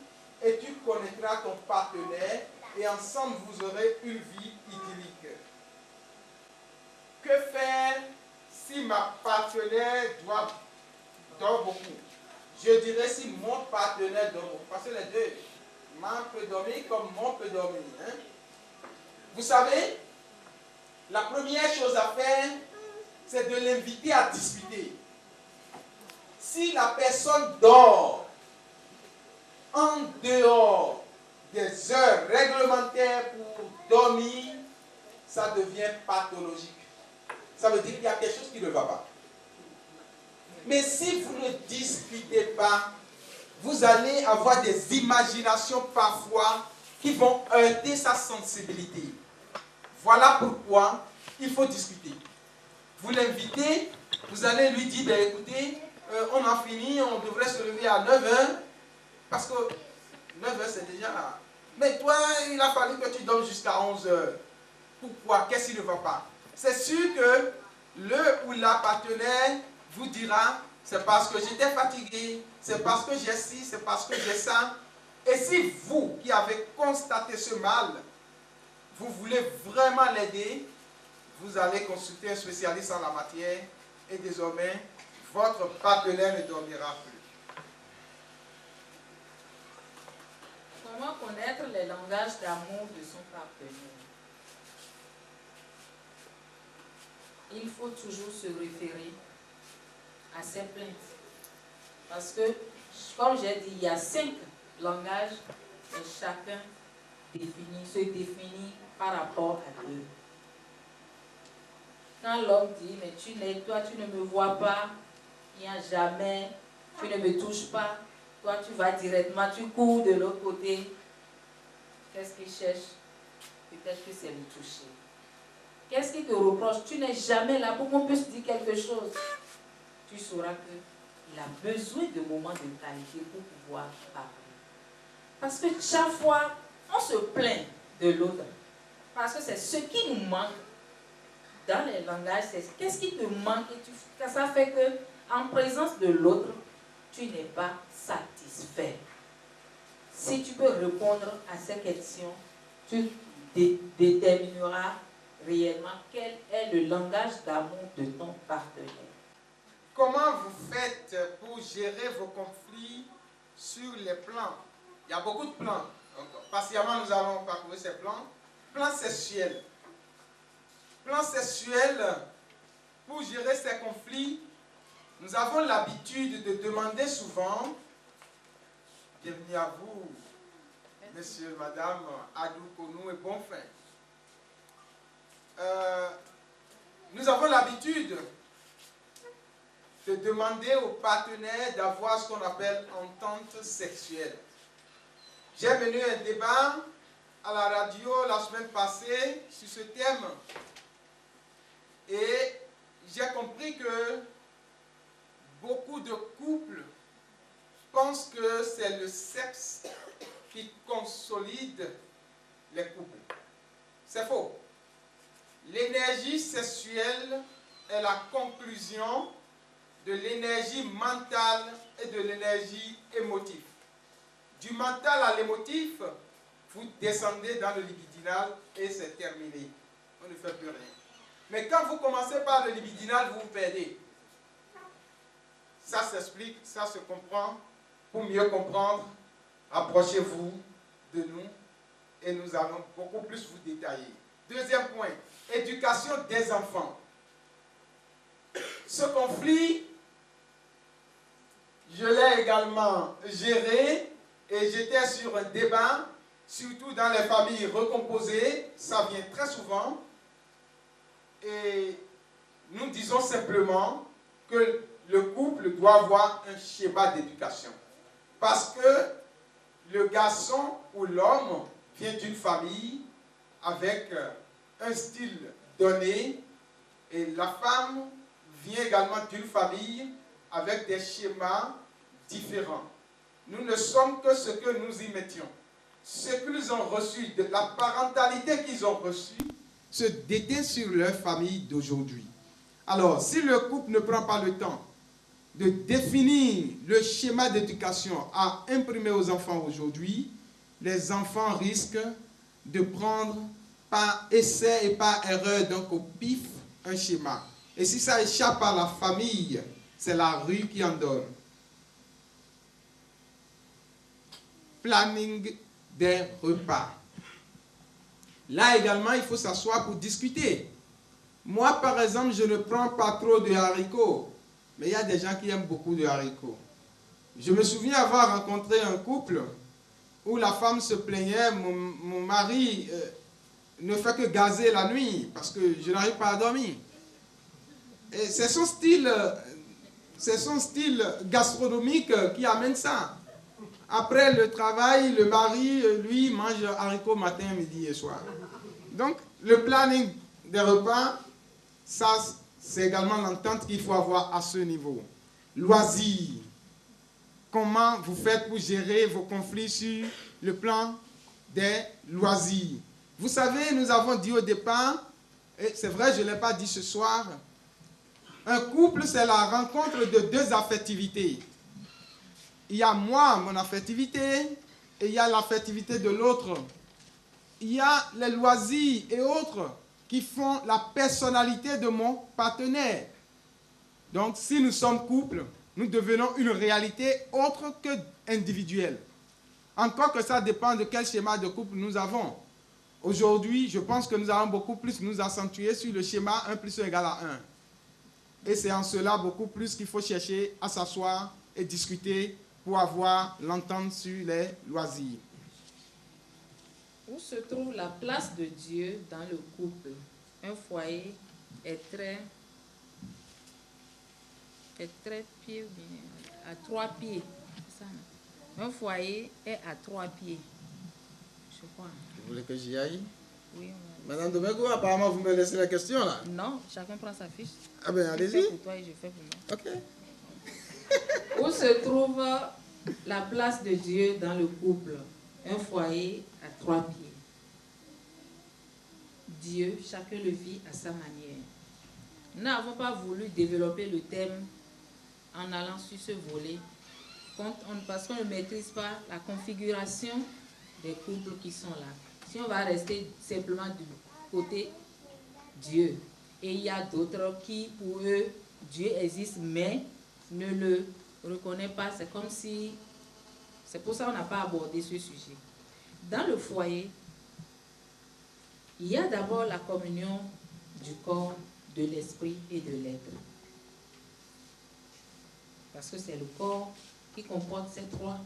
et tu connaîtras ton partenaire et ensemble vous aurez une vie idyllique. Que faire si ma partenaire dort beaucoup? Je dirais si mon partenaire dort beaucoup. Parce que les deux, ma peut dormir comme mon peut dormir. Hein? Vous savez, la première chose à faire, c'est de l'inviter à discuter. Si la personne dort en dehors des heures réglementaires pour dormir, ça devient pathologique. Ça veut dire qu'il y a quelque chose qui ne va pas. Mais si vous ne discutez pas, vous allez avoir des imaginations parfois qui vont heurter sa sensibilité. Voilà pourquoi il faut discuter. Vous l'invitez, vous allez lui dire, ben, écoutez, on a fini, on devrait se lever à 9h, parce que 9h c'est déjà... Mais toi, il a fallu que tu dormes jusqu'à 11h. Pourquoi? Qu'est-ce qui ne va pas? C'est sûr que le ou la partenaire vous dira, c'est parce que j'étais fatigué, c'est parce que j'ai ci, c'est parce que j'ai ça. Et si vous qui avez constaté ce mal, vous voulez vraiment l'aider, vous allez consulter un spécialiste en la matière et désormais, votre partenaire ne dormira plus. Comment connaître les langages d'amour de son partenaire? Il faut toujours se référer à ses plaintes. Parce que, comme j'ai dit, il y a 5 langages et chacun se définit par rapport à eux. Quand l'homme dit, mais toi tu ne me vois pas, il n'y a jamais, tu ne me touches pas, toi tu vas directement, tu cours de l'autre côté. Qu'est-ce qu'il cherche? Peut-être que c'est le toucher. Qu'est-ce qu'il te reproche? Tu n'es jamais là pour qu'on puisse dire quelque chose. Tu sauras qu'il a besoin de moments de qualité pour pouvoir parler. Parce que chaque fois, on se plaint de l'autre. Parce que c'est ce qui nous manque dans les langages. C'est qu'est-ce qui te manque et ça fait que en présence de l'autre, tu n'es pas satisfait. Si tu peux répondre à ces questions, tu détermineras réellement quel est le langage d'amour de ton partenaire. Comment vous faites pour gérer vos conflits sur les plans? Il y a beaucoup de plans. Donc, patiemment, nous allons parcourir ces plans. Plan sexuel. Plan sexuel, pour gérer ces conflits, nous avons l'habitude de demander souvent, bienvenue à vous, monsieur, madame, Adou, Konou et Bonfin. Nous avons l'habitude de demander aux partenaires d'avoir ce qu'on appelle entente sexuelle. J'ai mené un débat à la radio la semaine passée sur ce thème et j'ai compris que beaucoup de couples pensent que c'est le sexe qui consolide les couples. C'est faux. L'énergie sexuelle est la conclusion de l'énergie mentale et de l'énergie émotive. Du mental à l'émotif, vous descendez dans le libidinal et c'est terminé. On ne fait plus rien. Mais quand vous commencez par le libidinal, vous vous perdez. Ça s'explique, ça se comprend. Pour mieux comprendre, approchez-vous de nous et nous allons beaucoup plus vous détailler. Deuxième point, éducation des enfants. Ce conflit, je l'ai également géré et j'étais sur un débat, surtout dans les familles recomposées, ça vient très souvent. Et nous disons simplement que le couple doit avoir un schéma d'éducation. Parce que le garçon ou l'homme vient d'une famille avec un style donné et la femme vient également d'une famille avec des schémas différents. Nous ne sommes que ce que nous y mettions. Ce qu'ils ont reçu, de la parentalité qu'ils ont reçue, se déteint sur leur famille d'aujourd'hui. Alors, si le couple ne prend pas le temps de définir le schéma d'éducation à imprimer aux enfants aujourd'hui, les enfants risquent de prendre par essai et par erreur, donc au pif, un schéma. Et si ça échappe à la famille, c'est la rue qui en donne. Planning des repas. Là également, il faut s'asseoir pour discuter. Moi, par exemple, je ne prends pas trop de haricots. Mais il y a des gens qui aiment beaucoup de haricots. Je me souviens avoir rencontré un couple où la femme se plaignait, mon mari ne fait que gazer la nuit parce que je n'arrive pas à dormir. Et c'est son style gastronomique qui amène ça. Après le travail, le mari, lui, mange haricots matin, midi et soir. Donc, le planning des repas, ça, c'est également l'entente qu'il faut avoir à ce niveau. Loisirs. Comment vous faites pour gérer vos conflits sur le plan des loisirs? Vous savez, nous avons dit au départ, et c'est vrai, je ne l'ai pas dit ce soir, un couple, c'est la rencontre de deux affectivités. Il y a moi, mon affectivité, et il y a l'affectivité de l'autre. Il y a les loisirs et autres qui font la personnalité de mon partenaire. Donc, si nous sommes couple, nous devenons une réalité autre que individuelle. Encore que ça dépend de quel schéma de couple nous avons. Aujourd'hui, je pense que nous allons beaucoup plus nous accentuer sur le schéma 1 plus 1 égale à 1. Et c'est en cela beaucoup plus qu'il faut chercher à s'asseoir et discuter pour avoir l'entente sur les loisirs. Où se trouve la place de Dieu dans le couple? Un foyer est très pieds, à 3 pieds. Ça, un foyer est à 3 pieds. Je crois. Vous voulez que j'y aille? Oui. Madame Domingo, apparemment vous me laissez la question là. Non, chacun prend sa fiche. Ah ben allez-y. Je fais pour toi et je fais pour moi. Ok. Où se trouve la place de Dieu dans le couple? Un foyer à 3 pieds. Dieu, chacun le vit à sa manière. Nous n'avons pas voulu développer le thème en allant sur ce volet parce qu'on ne maîtrise pas la configuration des couples qui sont là. Si on va rester simplement du côté Dieu, et il y a d'autres qui, pour eux, Dieu existe, mais ne le reconnaissent pas. C'est comme si... C'est pour ça qu'on n'a pas abordé ce sujet. Dans le foyer, il y a d'abord la communion du corps, de l'esprit et de l'être. Parce que c'est le corps qui comporte ces trois.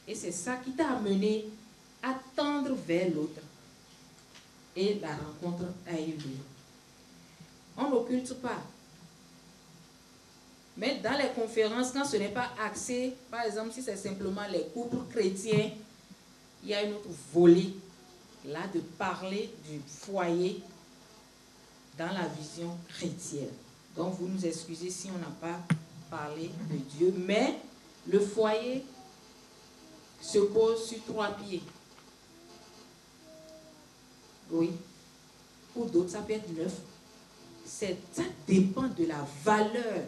Et c'est ça qui t'a amené à tendre vers l'autre. Et la rencontre a eu lieu. On n'occulte pas. Mais dans les conférences, quand ce n'est pas axé, par exemple, si c'est simplement les couples chrétiens, il y a une autre volée, là, de parler du foyer dans la vision chrétienne. Donc, vous nous excusez si on n'a pas parlé de Dieu, mais le foyer se pose sur 3 pieds. Oui. Pour d'autres, ça peut être 9. Ça dépend de la valeur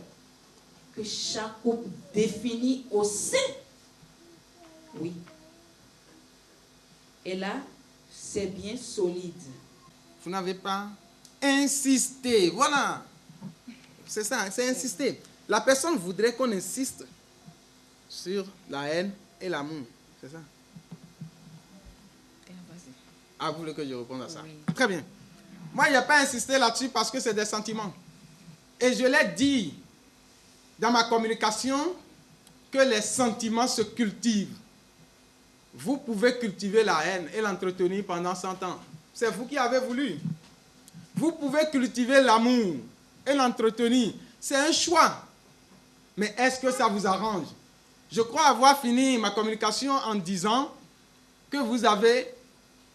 que chaque couple définit au sein. Oui. Et là, c'est bien solide. Vous n'avez pas insisté. Voilà. C'est ça, c'est insister. La personne voudrait qu'on insiste sur la haine et l'amour. C'est ça. Ah, vous voulez que je réponde à ça? Oui. Très bien. Moi, il n'y a pas insisté là-dessus parce que c'est des sentiments. Et je l'ai dit dans ma communication que les sentiments se cultivent. Vous pouvez cultiver la haine et l'entretenir pendant 100 ans. C'est vous qui avez voulu. Vous pouvez cultiver l'amour et l'entretenir. C'est un choix. Mais est-ce que ça vous arrange? Je crois avoir fini ma communication en disant que vous avez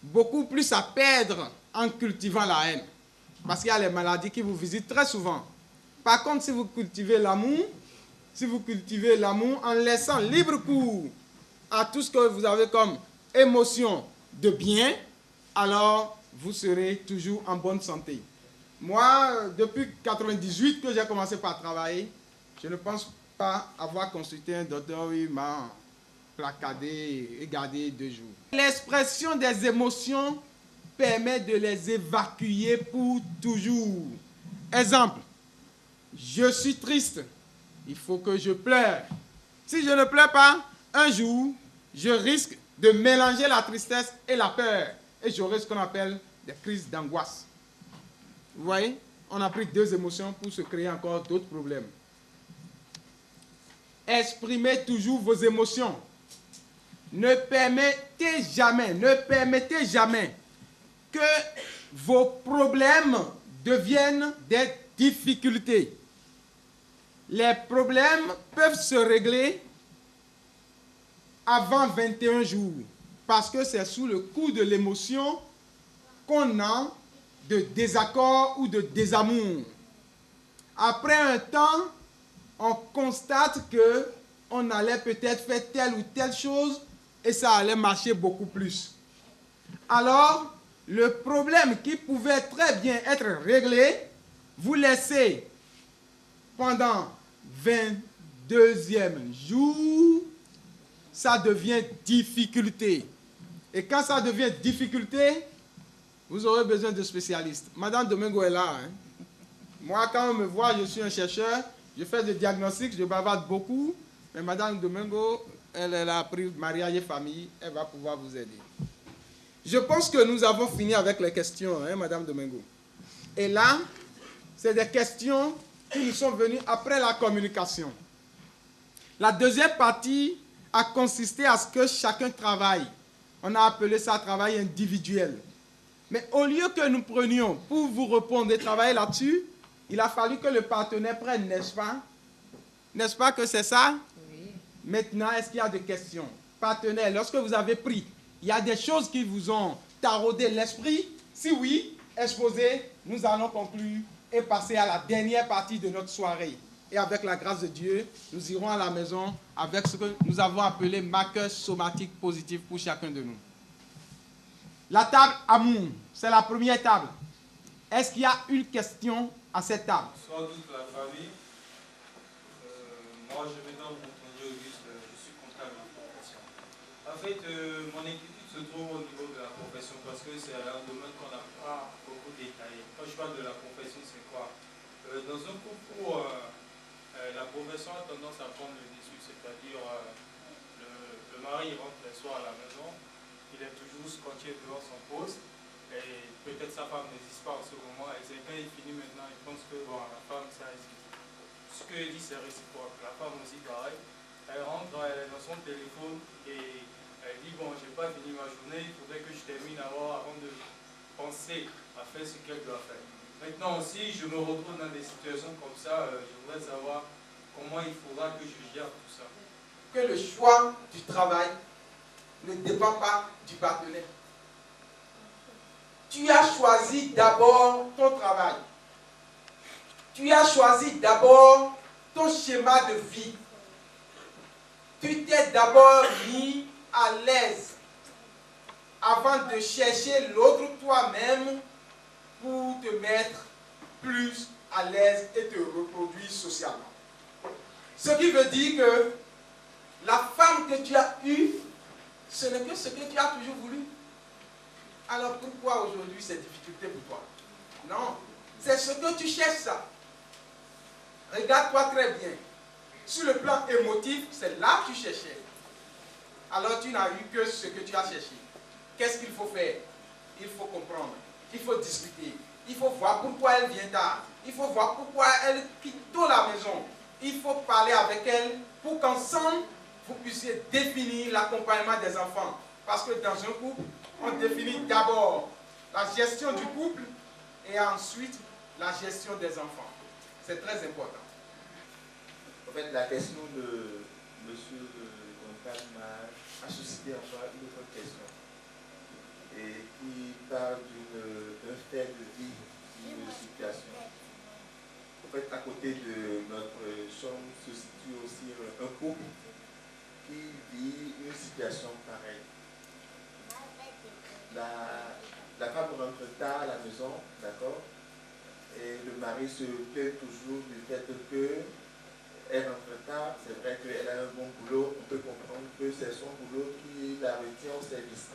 beaucoup plus à perdre en cultivant la haine. Parce qu'il y a les maladies qui vous visitent très souvent. Par contre, si vous cultivez l'amour en laissant libre cours à tout ce que vous avez comme émotion de bien, alors vous serez toujours en bonne santé. Moi, depuis 1998 que j'ai commencé par travailler, je ne pense pas avoir consulté un docteur, il m'a placardé et gardé 2 jours. L'expression des émotions permet de les évacuer pour toujours. Exemple, je suis triste, il faut que je pleure. Si je ne pleure pas, un jour, je risque de mélanger la tristesse et la peur. Et j'aurai ce qu'on appelle des crises d'angoisse. Vous voyez, on a pris 2 émotions pour se créer encore d'autres problèmes. Exprimez toujours vos émotions. Ne permettez jamais que vos problèmes deviennent des difficultés. Les problèmes peuvent se régler avant 21 jours, parce que c'est sous le coup de l'émotion qu'on a de désaccord ou de désamour. Après un temps, on constate qu'on allait peut-être faire telle ou telle chose et ça allait marcher beaucoup plus. Alors, le problème qui pouvait très bien être réglé, vous laissez pendant 22e jour, ça devient difficulté. Et quand ça devient difficulté, vous aurez besoin de spécialistes. Madame Domingo est là. Hein. Moi, quand on me voit, je suis un chercheur, je fais des diagnostics, je bavarde beaucoup. Mais Madame Domingo, elle a appris mariage et famille, elle va pouvoir vous aider. Je pense que nous avons fini avec les questions, hein, Madame Domingo. Et là, c'est des questions qui nous sont venues après la communication. La deuxième partie a consisté à ce que chacun travaille. On a appelé ça travail individuel. Mais au lieu que nous prenions pour vous répondre et travailler là-dessus, il a fallu que le partenaire prenne, n'est-ce pas? N'est-ce pas que c'est ça? Oui. Maintenant, est-ce qu'il y a des questions? Partenaire, lorsque vous avez pris, il y a des choses qui vous ont taraudé l'esprit? Si oui, exposez, nous allons conclure et passer à la dernière partie de notre soirée. Et avec la grâce de Dieu, nous irons à la maison avec ce que nous avons appelé marqueurs somatiques positifs pour chacun de nous. La table amour, c'est la première table. Est-ce qu'il y a une question à cette table? Sans doute la famille. Moi, je vais donc vous conduire Auguste, je suis comptable en profession. En fait, mon inquiétude se trouve au niveau de la profession parce que c'est un domaine qu'on n'a pas beaucoup détaillé. Quand je parle de la profession, c'est quoi? Dans un couple où la profession a tendance à prendre le dessus, c'est-à-dire le mari rentre le soir à la maison, il est toujours scotché devant son poste, et peut-être sa femme n'existe pas en ce moment, et c'est quand il finit maintenant, il pense que bon, la femme, ça existe. Ce que je dis, c'est réciproque. La femme aussi, pareil, elle rentre, elle est dans son téléphone, et elle dit, bon, je n'ai pas fini ma journée, il faudrait que je termine avant de penser à faire ce qu'elle doit faire. Maintenant aussi, je me retrouve dans des situations comme ça, je voudrais savoir comment il faudra que je gère tout ça. Que le choix du travail ne dépend pas du partenaire. Tu as choisi d'abord ton travail. Tu as choisi d'abord ton schéma de vie. Tu t'es d'abord mis à l'aise avant de chercher l'autre toi-même pour te mettre plus à l'aise et te reproduire socialement. Ce qui veut dire que la femme que tu as eue, ce n'est que ce que tu as toujours voulu. Alors pourquoi aujourd'hui ces difficultés pour toi? Non, c'est ce que tu cherches ça. Regarde-toi très bien. Sur le plan émotif, c'est là que tu cherchais. Alors tu n'as eu que ce que tu as cherché. Qu'est-ce qu'il faut faire? Il faut comprendre. Il faut discuter. Il faut voir pourquoi elle vient tard. Il faut voir pourquoi elle quitte tôt la maison. Il faut parler avec elle pour qu'ensemble, vous puissiez définir l'accompagnement des enfants. Parce que dans un couple, on définit d'abord la gestion du couple et ensuite la gestion des enfants. C'est très important. En fait, la question de M. Gontag m'a suscité en moi une autre question. Et qui parle d'un fait de vie, d'une situation. En fait, à côté de notre chambre se situe aussi un couple qui vit une situation pareille. La femme rentre tard à la maison, d'accord? Et le mari se plaint toujours du fait qu'elle rentre tard. C'est vrai qu'elle a un bon boulot, on peut comprendre que c'est son boulot qui la retient au service.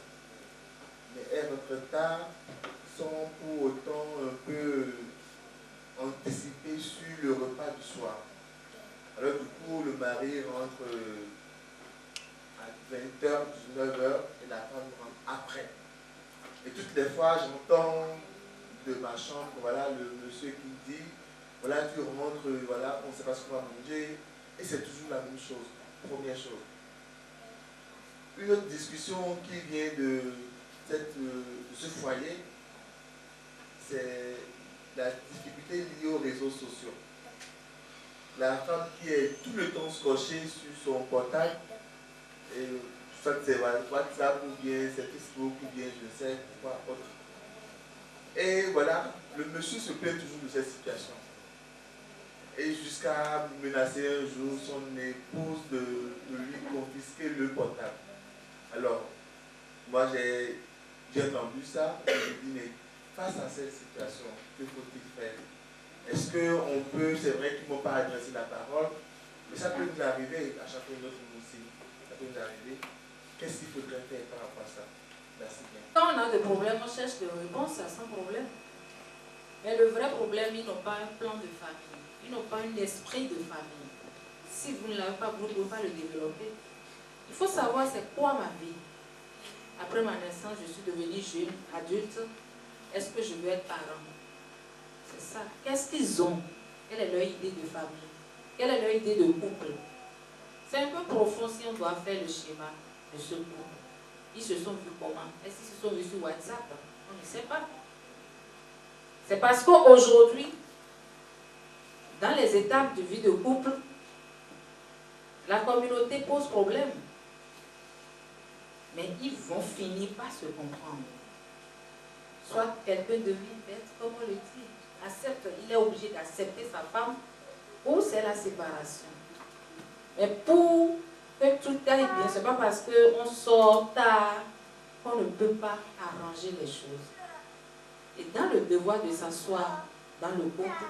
Mais elle rentre tard sans pour autant un peu anticiper sur le repas du soir. Alors du coup, le mari rentre à 20h, 19h et la femme rentre après. Et toutes les fois, j'entends de ma chambre, voilà, le monsieur qui dit, voilà, tu rentres, voilà, on ne sait pas ce qu'on va manger. Et c'est toujours la même chose, première chose. Une autre discussion qui vient de ce foyer, c'est la difficulté liée aux réseaux sociaux. La femme qui est tout le temps scotchée sur son portable, et soit c'est WhatsApp ou bien c'est Facebook ou bien je ne sais quoi autre. Et voilà, le monsieur se plaint toujours de cette situation. Et jusqu'à menacer un jour son épouse de lui confisquer le portable. Alors, moi j'ai j'ai entendu ça, et je me dis, mais face à cette situation, que faut-il faire? Est-ce qu'on peut, c'est vrai qu'ils ne m'ont pas adressé la parole, mais ça peut nous arriver, à chaque fois notre nous aussi, ça peut nous arriver. Qu'est-ce qu'il faudrait faire par rapport à ça? Merci bien. Quand on a des problèmes, on cherche des réponses sans problème. Mais le vrai problème, ils n'ont pas un plan de famille. Ils n'ont pas un esprit de famille. Si vous ne l'avez pas, vous ne pouvez pas le développer. Il faut savoir c'est quoi ma vie. Après ma naissance, je suis devenue jeune, adulte. Est-ce que je veux être parent? C'est ça. Qu'est-ce qu'ils ont? Quelle est leur idée de famille? Quelle est leur idée de couple? C'est un peu profond si on doit faire le schéma de ce couple. Ils se sont vus comment? Est-ce qu'ils se sont vus sur WhatsApp? On ne sait pas. C'est parce qu'aujourd'hui, dans les étapes de vie de couple, la communauté pose problème. Mais ils vont finir par se comprendre. Soit quelqu'un devient bête, comme on le dit, accepte, il est obligé d'accepter sa femme, ou c'est la séparation. Mais pour que tout aille bien, ce n'est pas parce qu'on sort tard qu'on ne peut pas arranger les choses. Et dans le devoir de s'asseoir dans le couple,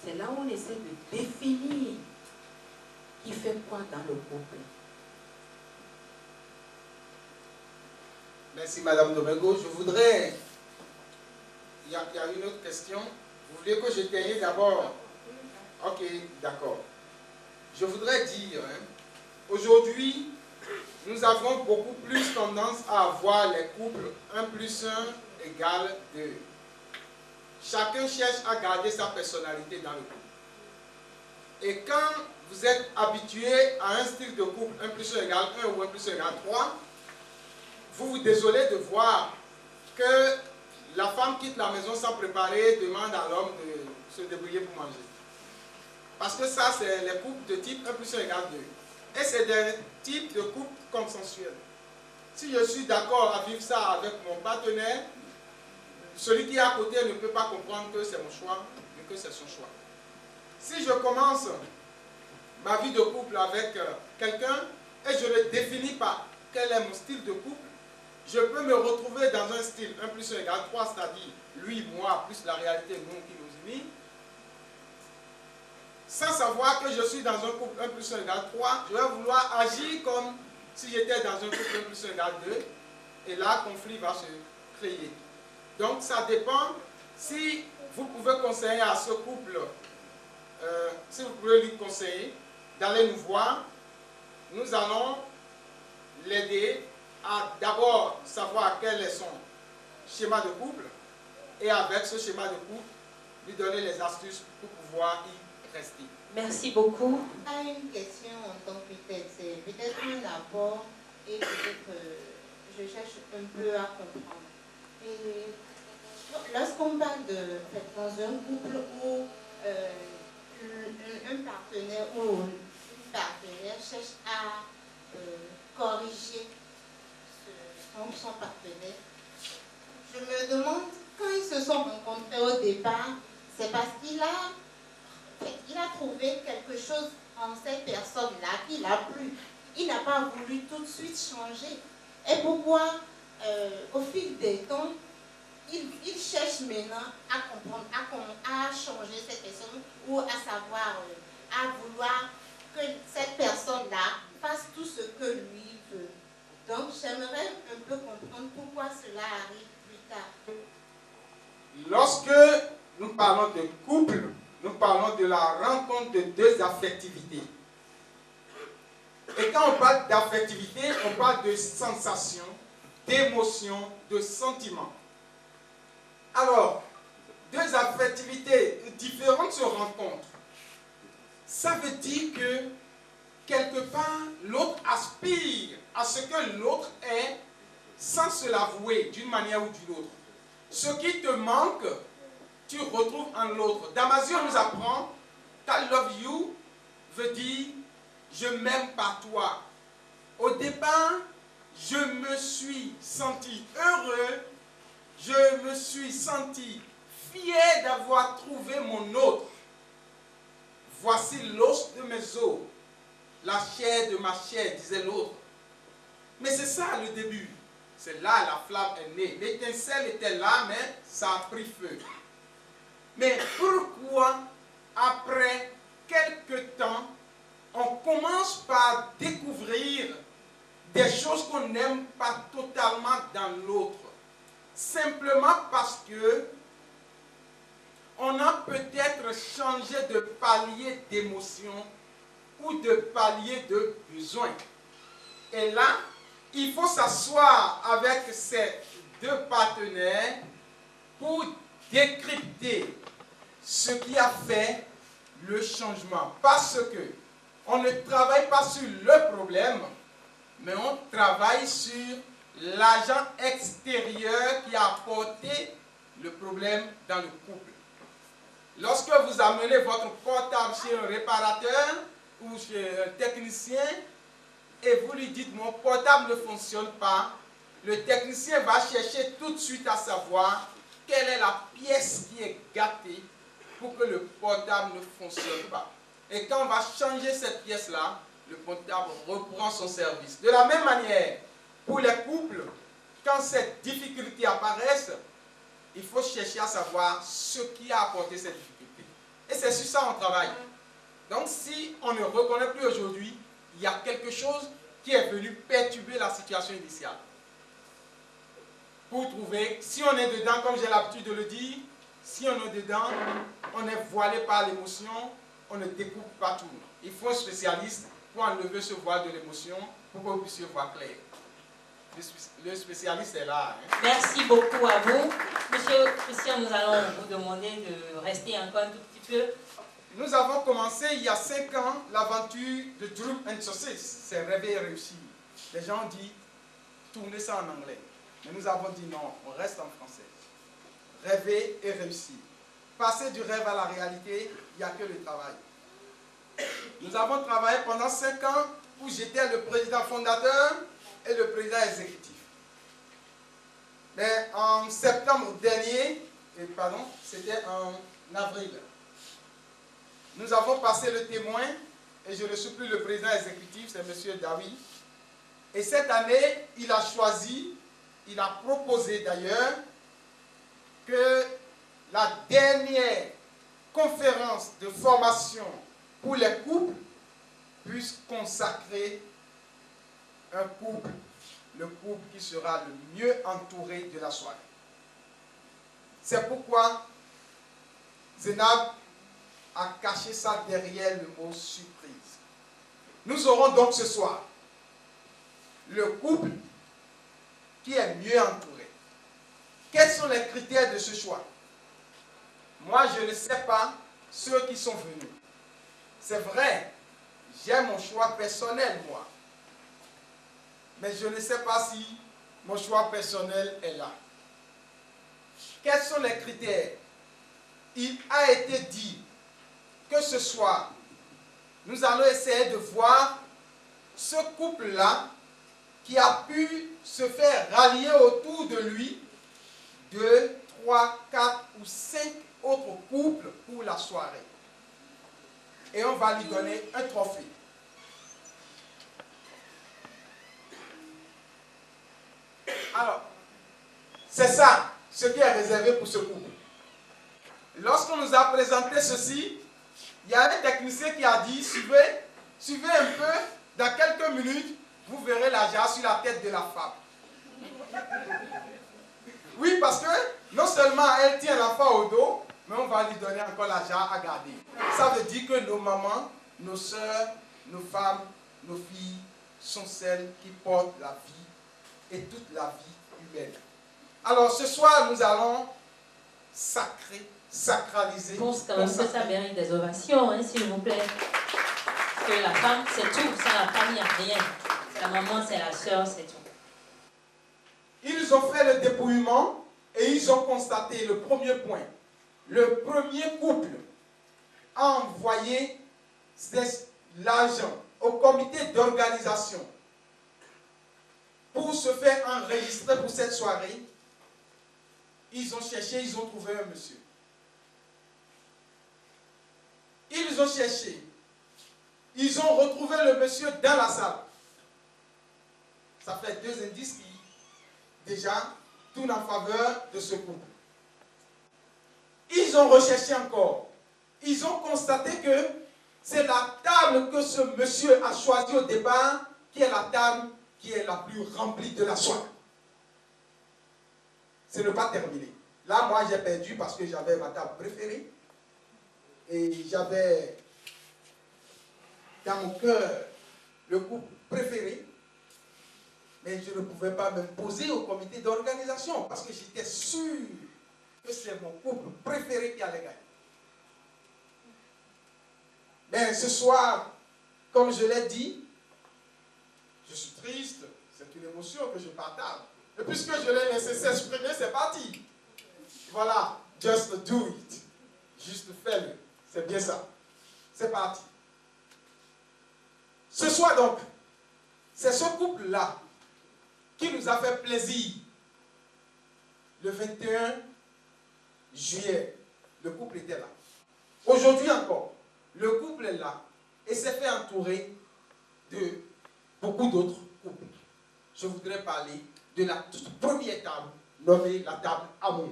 c'est là où on essaie de définir qui fait quoi dans le couple. Merci Madame Domingo. Je voudrais... Il y a une autre question. Vous voulez que je termine d'abord? Ok, d'accord. Je voudrais dire, aujourd'hui, nous avons beaucoup plus tendance à voir les couples 1 + 1 égale 2. Chacun cherche à garder sa personnalité dans le couple. Et quand vous êtes habitué à un style de couple 1 + 1 égale 1 ou 1 + 1 égale 3, vous vous désolez de voir que la femme quitte la maison sans préparer, demande à l'homme de se débrouiller pour manger. Parce que ça, c'est les couples de type 1 + 1 égale 2. Et c'est des types de couples consensuels. Si je suis d'accord à vivre ça avec mon partenaire, celui qui est à côté ne peut pas comprendre que c'est mon choix, mais que c'est son choix. Si je commence ma vie de couple avec quelqu'un et je ne définis pas quel est mon style de couple, je peux me retrouver dans un style 1 + 1 égale 3, c'est-à-dire lui, moi, plus la réalité, nous qui nous unit, sans savoir que je suis dans un couple 1 + 1 égale 3, je vais vouloir agir comme si j'étais dans un couple 1 + 1 égale 2, et là, conflit va se créer. Donc, ça dépend si vous pouvez conseiller à ce couple, si vous pouvez lui conseiller d'aller nous voir, nous allons l'aider à d'abord savoir quel est son schéma de couple et avec ce schéma de couple, lui donner les astuces pour pouvoir y rester. Merci beaucoup. J'ai une question en tant que telle, c'est peut-être un apport et peut-être je cherche un peu à comprendre. Et lorsqu'on parle dans un couple où un partenaire ou une partenaire cherche à corriger son partenaire, je me demande, quand ils se sont rencontrés au départ, c'est parce qu'il a trouvé quelque chose en cette personne-là qui l'a plu. Il n'a pas voulu tout de suite changer. Et pourquoi, au fil des temps, il cherche maintenant à comprendre, à changer cette personne ou à savoir, à vouloir que cette personne-là fasse tout ce que lui veut. Donc, j'aimerais un peu comprendre pourquoi cela arrive plus tard. Lorsque nous parlons de couple, nous parlons de la rencontre de deux affectivités. Et quand on parle d'affectivité, on parle de sensations, d'émotions, de sentiments. Alors, deux affectivités différentes se rencontrent. Ça veut dire que, quelque part, l'autre aspire à ce que l'autre est sans se l'avouer d'une manière ou d'une autre. Ce qui te manque, tu retrouves en l'autre. Damasio nous apprend qu'I love you veut dire je m'aime par toi. Au départ, je me suis senti heureux, je me suis senti fier d'avoir trouvé mon autre. Voici l'os de mes os, la chair de ma chair, disait l'autre. Mais c'est ça le début. C'est là la flamme est née. L'étincelle était là, mais ça a pris feu. Mais pourquoi, après quelques temps, on commence par découvrir des choses qu'on n'aime pas totalement dans l'autre? Simplement parce que on a peut-être changé de palier d'émotion ou de palier de besoin. Et là, il faut s'asseoir avec ces deux partenaires pour décrypter ce qui a fait le changement. Parce que on ne travaille pas sur le problème, mais on travaille sur l'agent extérieur qui a apporté le problème dans le couple. Lorsque vous amenez votre portable chez un réparateur ou chez un technicien et vous lui dites mon portable ne fonctionne pas, le technicien va chercher tout de suite à savoir quelle est la pièce qui est gâtée pour que le portable ne fonctionne pas. Et quand on va changer cette pièce-là, le portable reprend son service. De la même manière, pour les couples, quand ces difficultés apparaissent, il faut chercher à savoir ce qui a apporté cette difficulté. Et c'est sur ça qu'on travaille. Donc si on ne reconnaît plus aujourd'hui, il y a quelque chose qui est venu perturber la situation initiale. Pour trouver, si on est dedans, comme j'ai l'habitude de le dire, si on est dedans, on est voilé par l'émotion, on ne découpe pas tout. Il faut un spécialiste pour enlever ce voile de l'émotion pour que vous puissiez voir clair. Le spécialiste est là. Hein. Merci beaucoup à vous. Monsieur Christian, nous allons vous demander de rester encore un tout petit peu. Nous avons commencé il y a 5 ans l'aventure de Dream and Success. C'est rêver et réussir. Les gens ont dit, tournez ça en anglais. Mais nous avons dit non, on reste en français. Rêver et réussir. Passer du rêve à la réalité, il n'y a que le travail. Nous avons travaillé pendant 5 ans où j'étais le président fondateur et le président exécutif. Mais en septembre dernier, c'était en avril, nous avons passé le témoin et je ne suis plus le président exécutif, c'est M. Dawi. Et cette année, il a choisi, il a proposé d'ailleurs que la dernière conférence de formation pour les couples puisse consacrer un couple, le couple qui sera le mieux entouré de la soirée. C'est pourquoi Zénab a caché ça derrière le mot surprise. Nous aurons donc ce soir le couple qui est mieux entouré. Quels sont les critères de ce choix? Moi, je ne sais pas ceux qui sont venus. C'est vrai, j'ai mon choix personnel, moi. Mais je ne sais pas si mon choix personnel est là. Quels sont les critères? Il a été dit que ce soir, nous allons essayer de voir ce couple-là qui a pu se faire rallier autour de lui 2, 3, 4 ou 5 autres couples pour la soirée. Et on va lui donner un trophée. Alors, c'est ça, ce qui est réservé pour ce couple. Lorsqu'on nous a présenté ceci, il y a un technicien qui a dit, suivez un peu, dans quelques minutes, vous verrez la jarre sur la tête de la femme. Oui, parce que non seulement elle tient l'enfant au dos, mais on va lui donner encore la jarre à garder. Ça veut dire que nos mamans, nos soeurs, nos femmes, nos filles sont celles qui portent la vie et toute la vie humaine. Alors ce soir, nous allons sacraliser. Je pense quand même que ça mérite des ovations, hein, s'il vous plaît. Parce que la femme, c'est tout. Sans la femme, il n'y a rien. C'est la maman, c'est la soeur, c'est tout. Ils ont fait le dépouillement et ils ont constaté le premier point. Le premier couple a envoyé l'argent au comité d'organisation pour se faire enregistrer pour cette soirée. Ils ont cherché, ils ont trouvé un monsieur. Ils ont cherché. Ils ont retrouvé le monsieur dans la salle. Ça fait 2 indices déjà tourne en faveur de ce couple. Ils ont recherché encore. Ils ont constaté que c'est la table que ce monsieur a choisie au départ qui est la table qui est la plus remplie de la soie. Ce n'est pas terminé. Là, moi, j'ai perdu parce que j'avais ma table préférée. Et j'avais dans mon cœur le couple préféré. Mais je ne pouvais pas me poser au comité d'organisation parce que j'étais sûr que c'est mon couple préféré qui allait gagner. Mais ce soir, comme je l'ai dit, je suis triste, c'est une émotion que je partage. Et puisque je l'ai laissé s'exprimer, c'est parti. Voilà, just do it. Juste fais-le. C'est bien ça. C'est parti. Ce soir donc, c'est ce couple-là qui nous a fait plaisir. Le 21 juillet, le couple était là. Aujourd'hui encore, le couple est là et s'est fait entourer de beaucoup d'autres couples. Je voudrais parler de la toute première table, nommée la table Amour.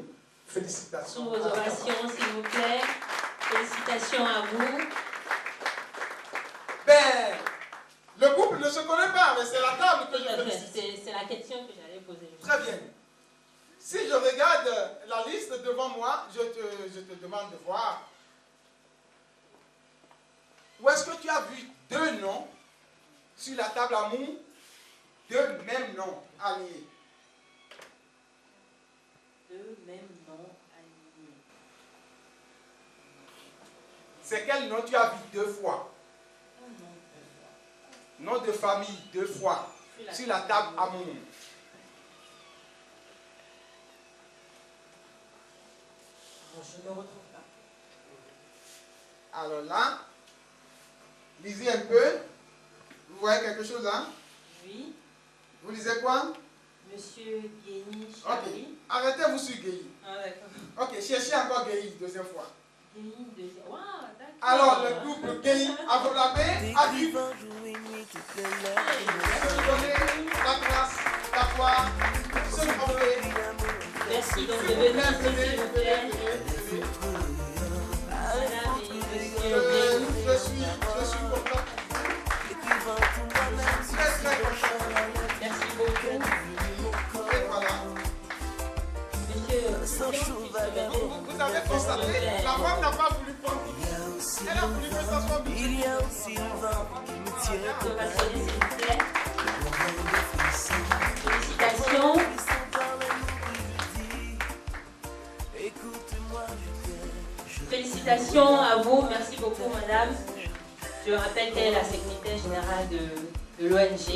Félicitations. Sous vos orations, s'il vous plaît. Félicitations à vous. Ben, le couple ne se connaît pas, mais c'est la table que je félicite. C'est la question que j'allais poser. Très bien. Si je regarde la liste devant moi, je te demande de voir. Où est-ce que tu as vu deux noms sur la table Amour, deux mêmes noms alignés? Deux mêmes noms alignés. C'est quel nom tu as vu deux fois? Nom de famille deux fois sur la table Amour. Je ne me retrouve pas. Alors là, lisez un peu. Vous voyez quelque chose là? Oui. Vous lisez quoi? Monsieur Guény Ok. Charlie. Arrêtez-vous sur Guéhi. Ah, d'accord. Ok, cherchez encore Guéhi, deuxième fois. Guény, deuxième. Waouh, d'accord. Alors, le couple Guéhi Avolabé a dit Décrivant jour et nuit toute la se donner la grâce, la foi, se trouver. Merci, donc de venir ici, s'il vous plaît. Madame et monsieur Guény. Je suis content. Très très content. Merci beaucoup. Et voilà. Monsieur, Vous avez constaté, la femme n'a pas voulu prendre. Elle a voulu que ça soit bien. Il y a aussi le vent qui me tient. de passer, s'il vous plaît. Félicitations. Félicitations à vous. Merci beaucoup, madame. Je rappelle qu'elle est la secrétaire générale de l'ONG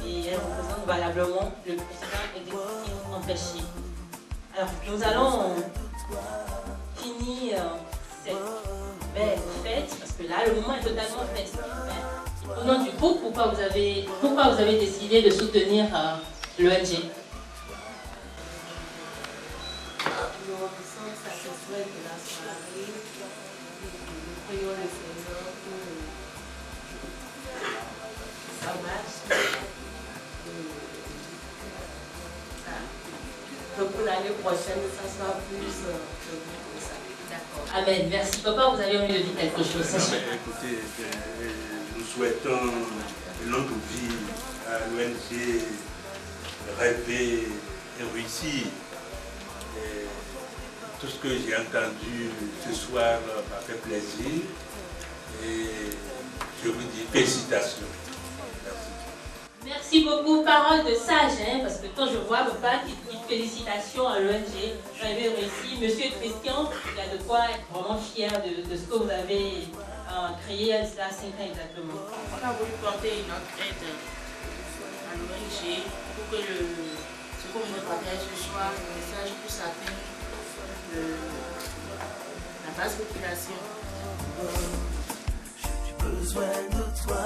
et elle représente valablement le président exécutif empêché. Alors, nous allons finir cette belle fête parce que là, le moment est totalement festif. Au nom du groupe, pourquoi vous avez décidé de soutenir l'ONG? Nous sommes satisfaits de la soirée. Nous prions le Seigneur pour ça marche. Que pour l'année prochaine, ça soit plus comme ça. D'accord. Amen. Merci. Papa, vous avez envie de dire quelque chose. Écoutez, nous souhaitons une longue vie à l'ONG rêver et réussir. Et tout ce que j'ai entendu ce soir m'a fait plaisir et je vous dis félicitations. Merci beaucoup. Parole de sage, hein, parce que quand je vois papa qui dit félicitations à l'ONG, j'avais réussi. Monsieur Christian, il a de quoi être vraiment fier de ce que vous avez créé il y a 5 ans exactement. On a voulu porter notre aide à l'ONG pour que ce qu'on me partage ce soir, le message puisse atteindre la basse population. J'ai besoin de toi.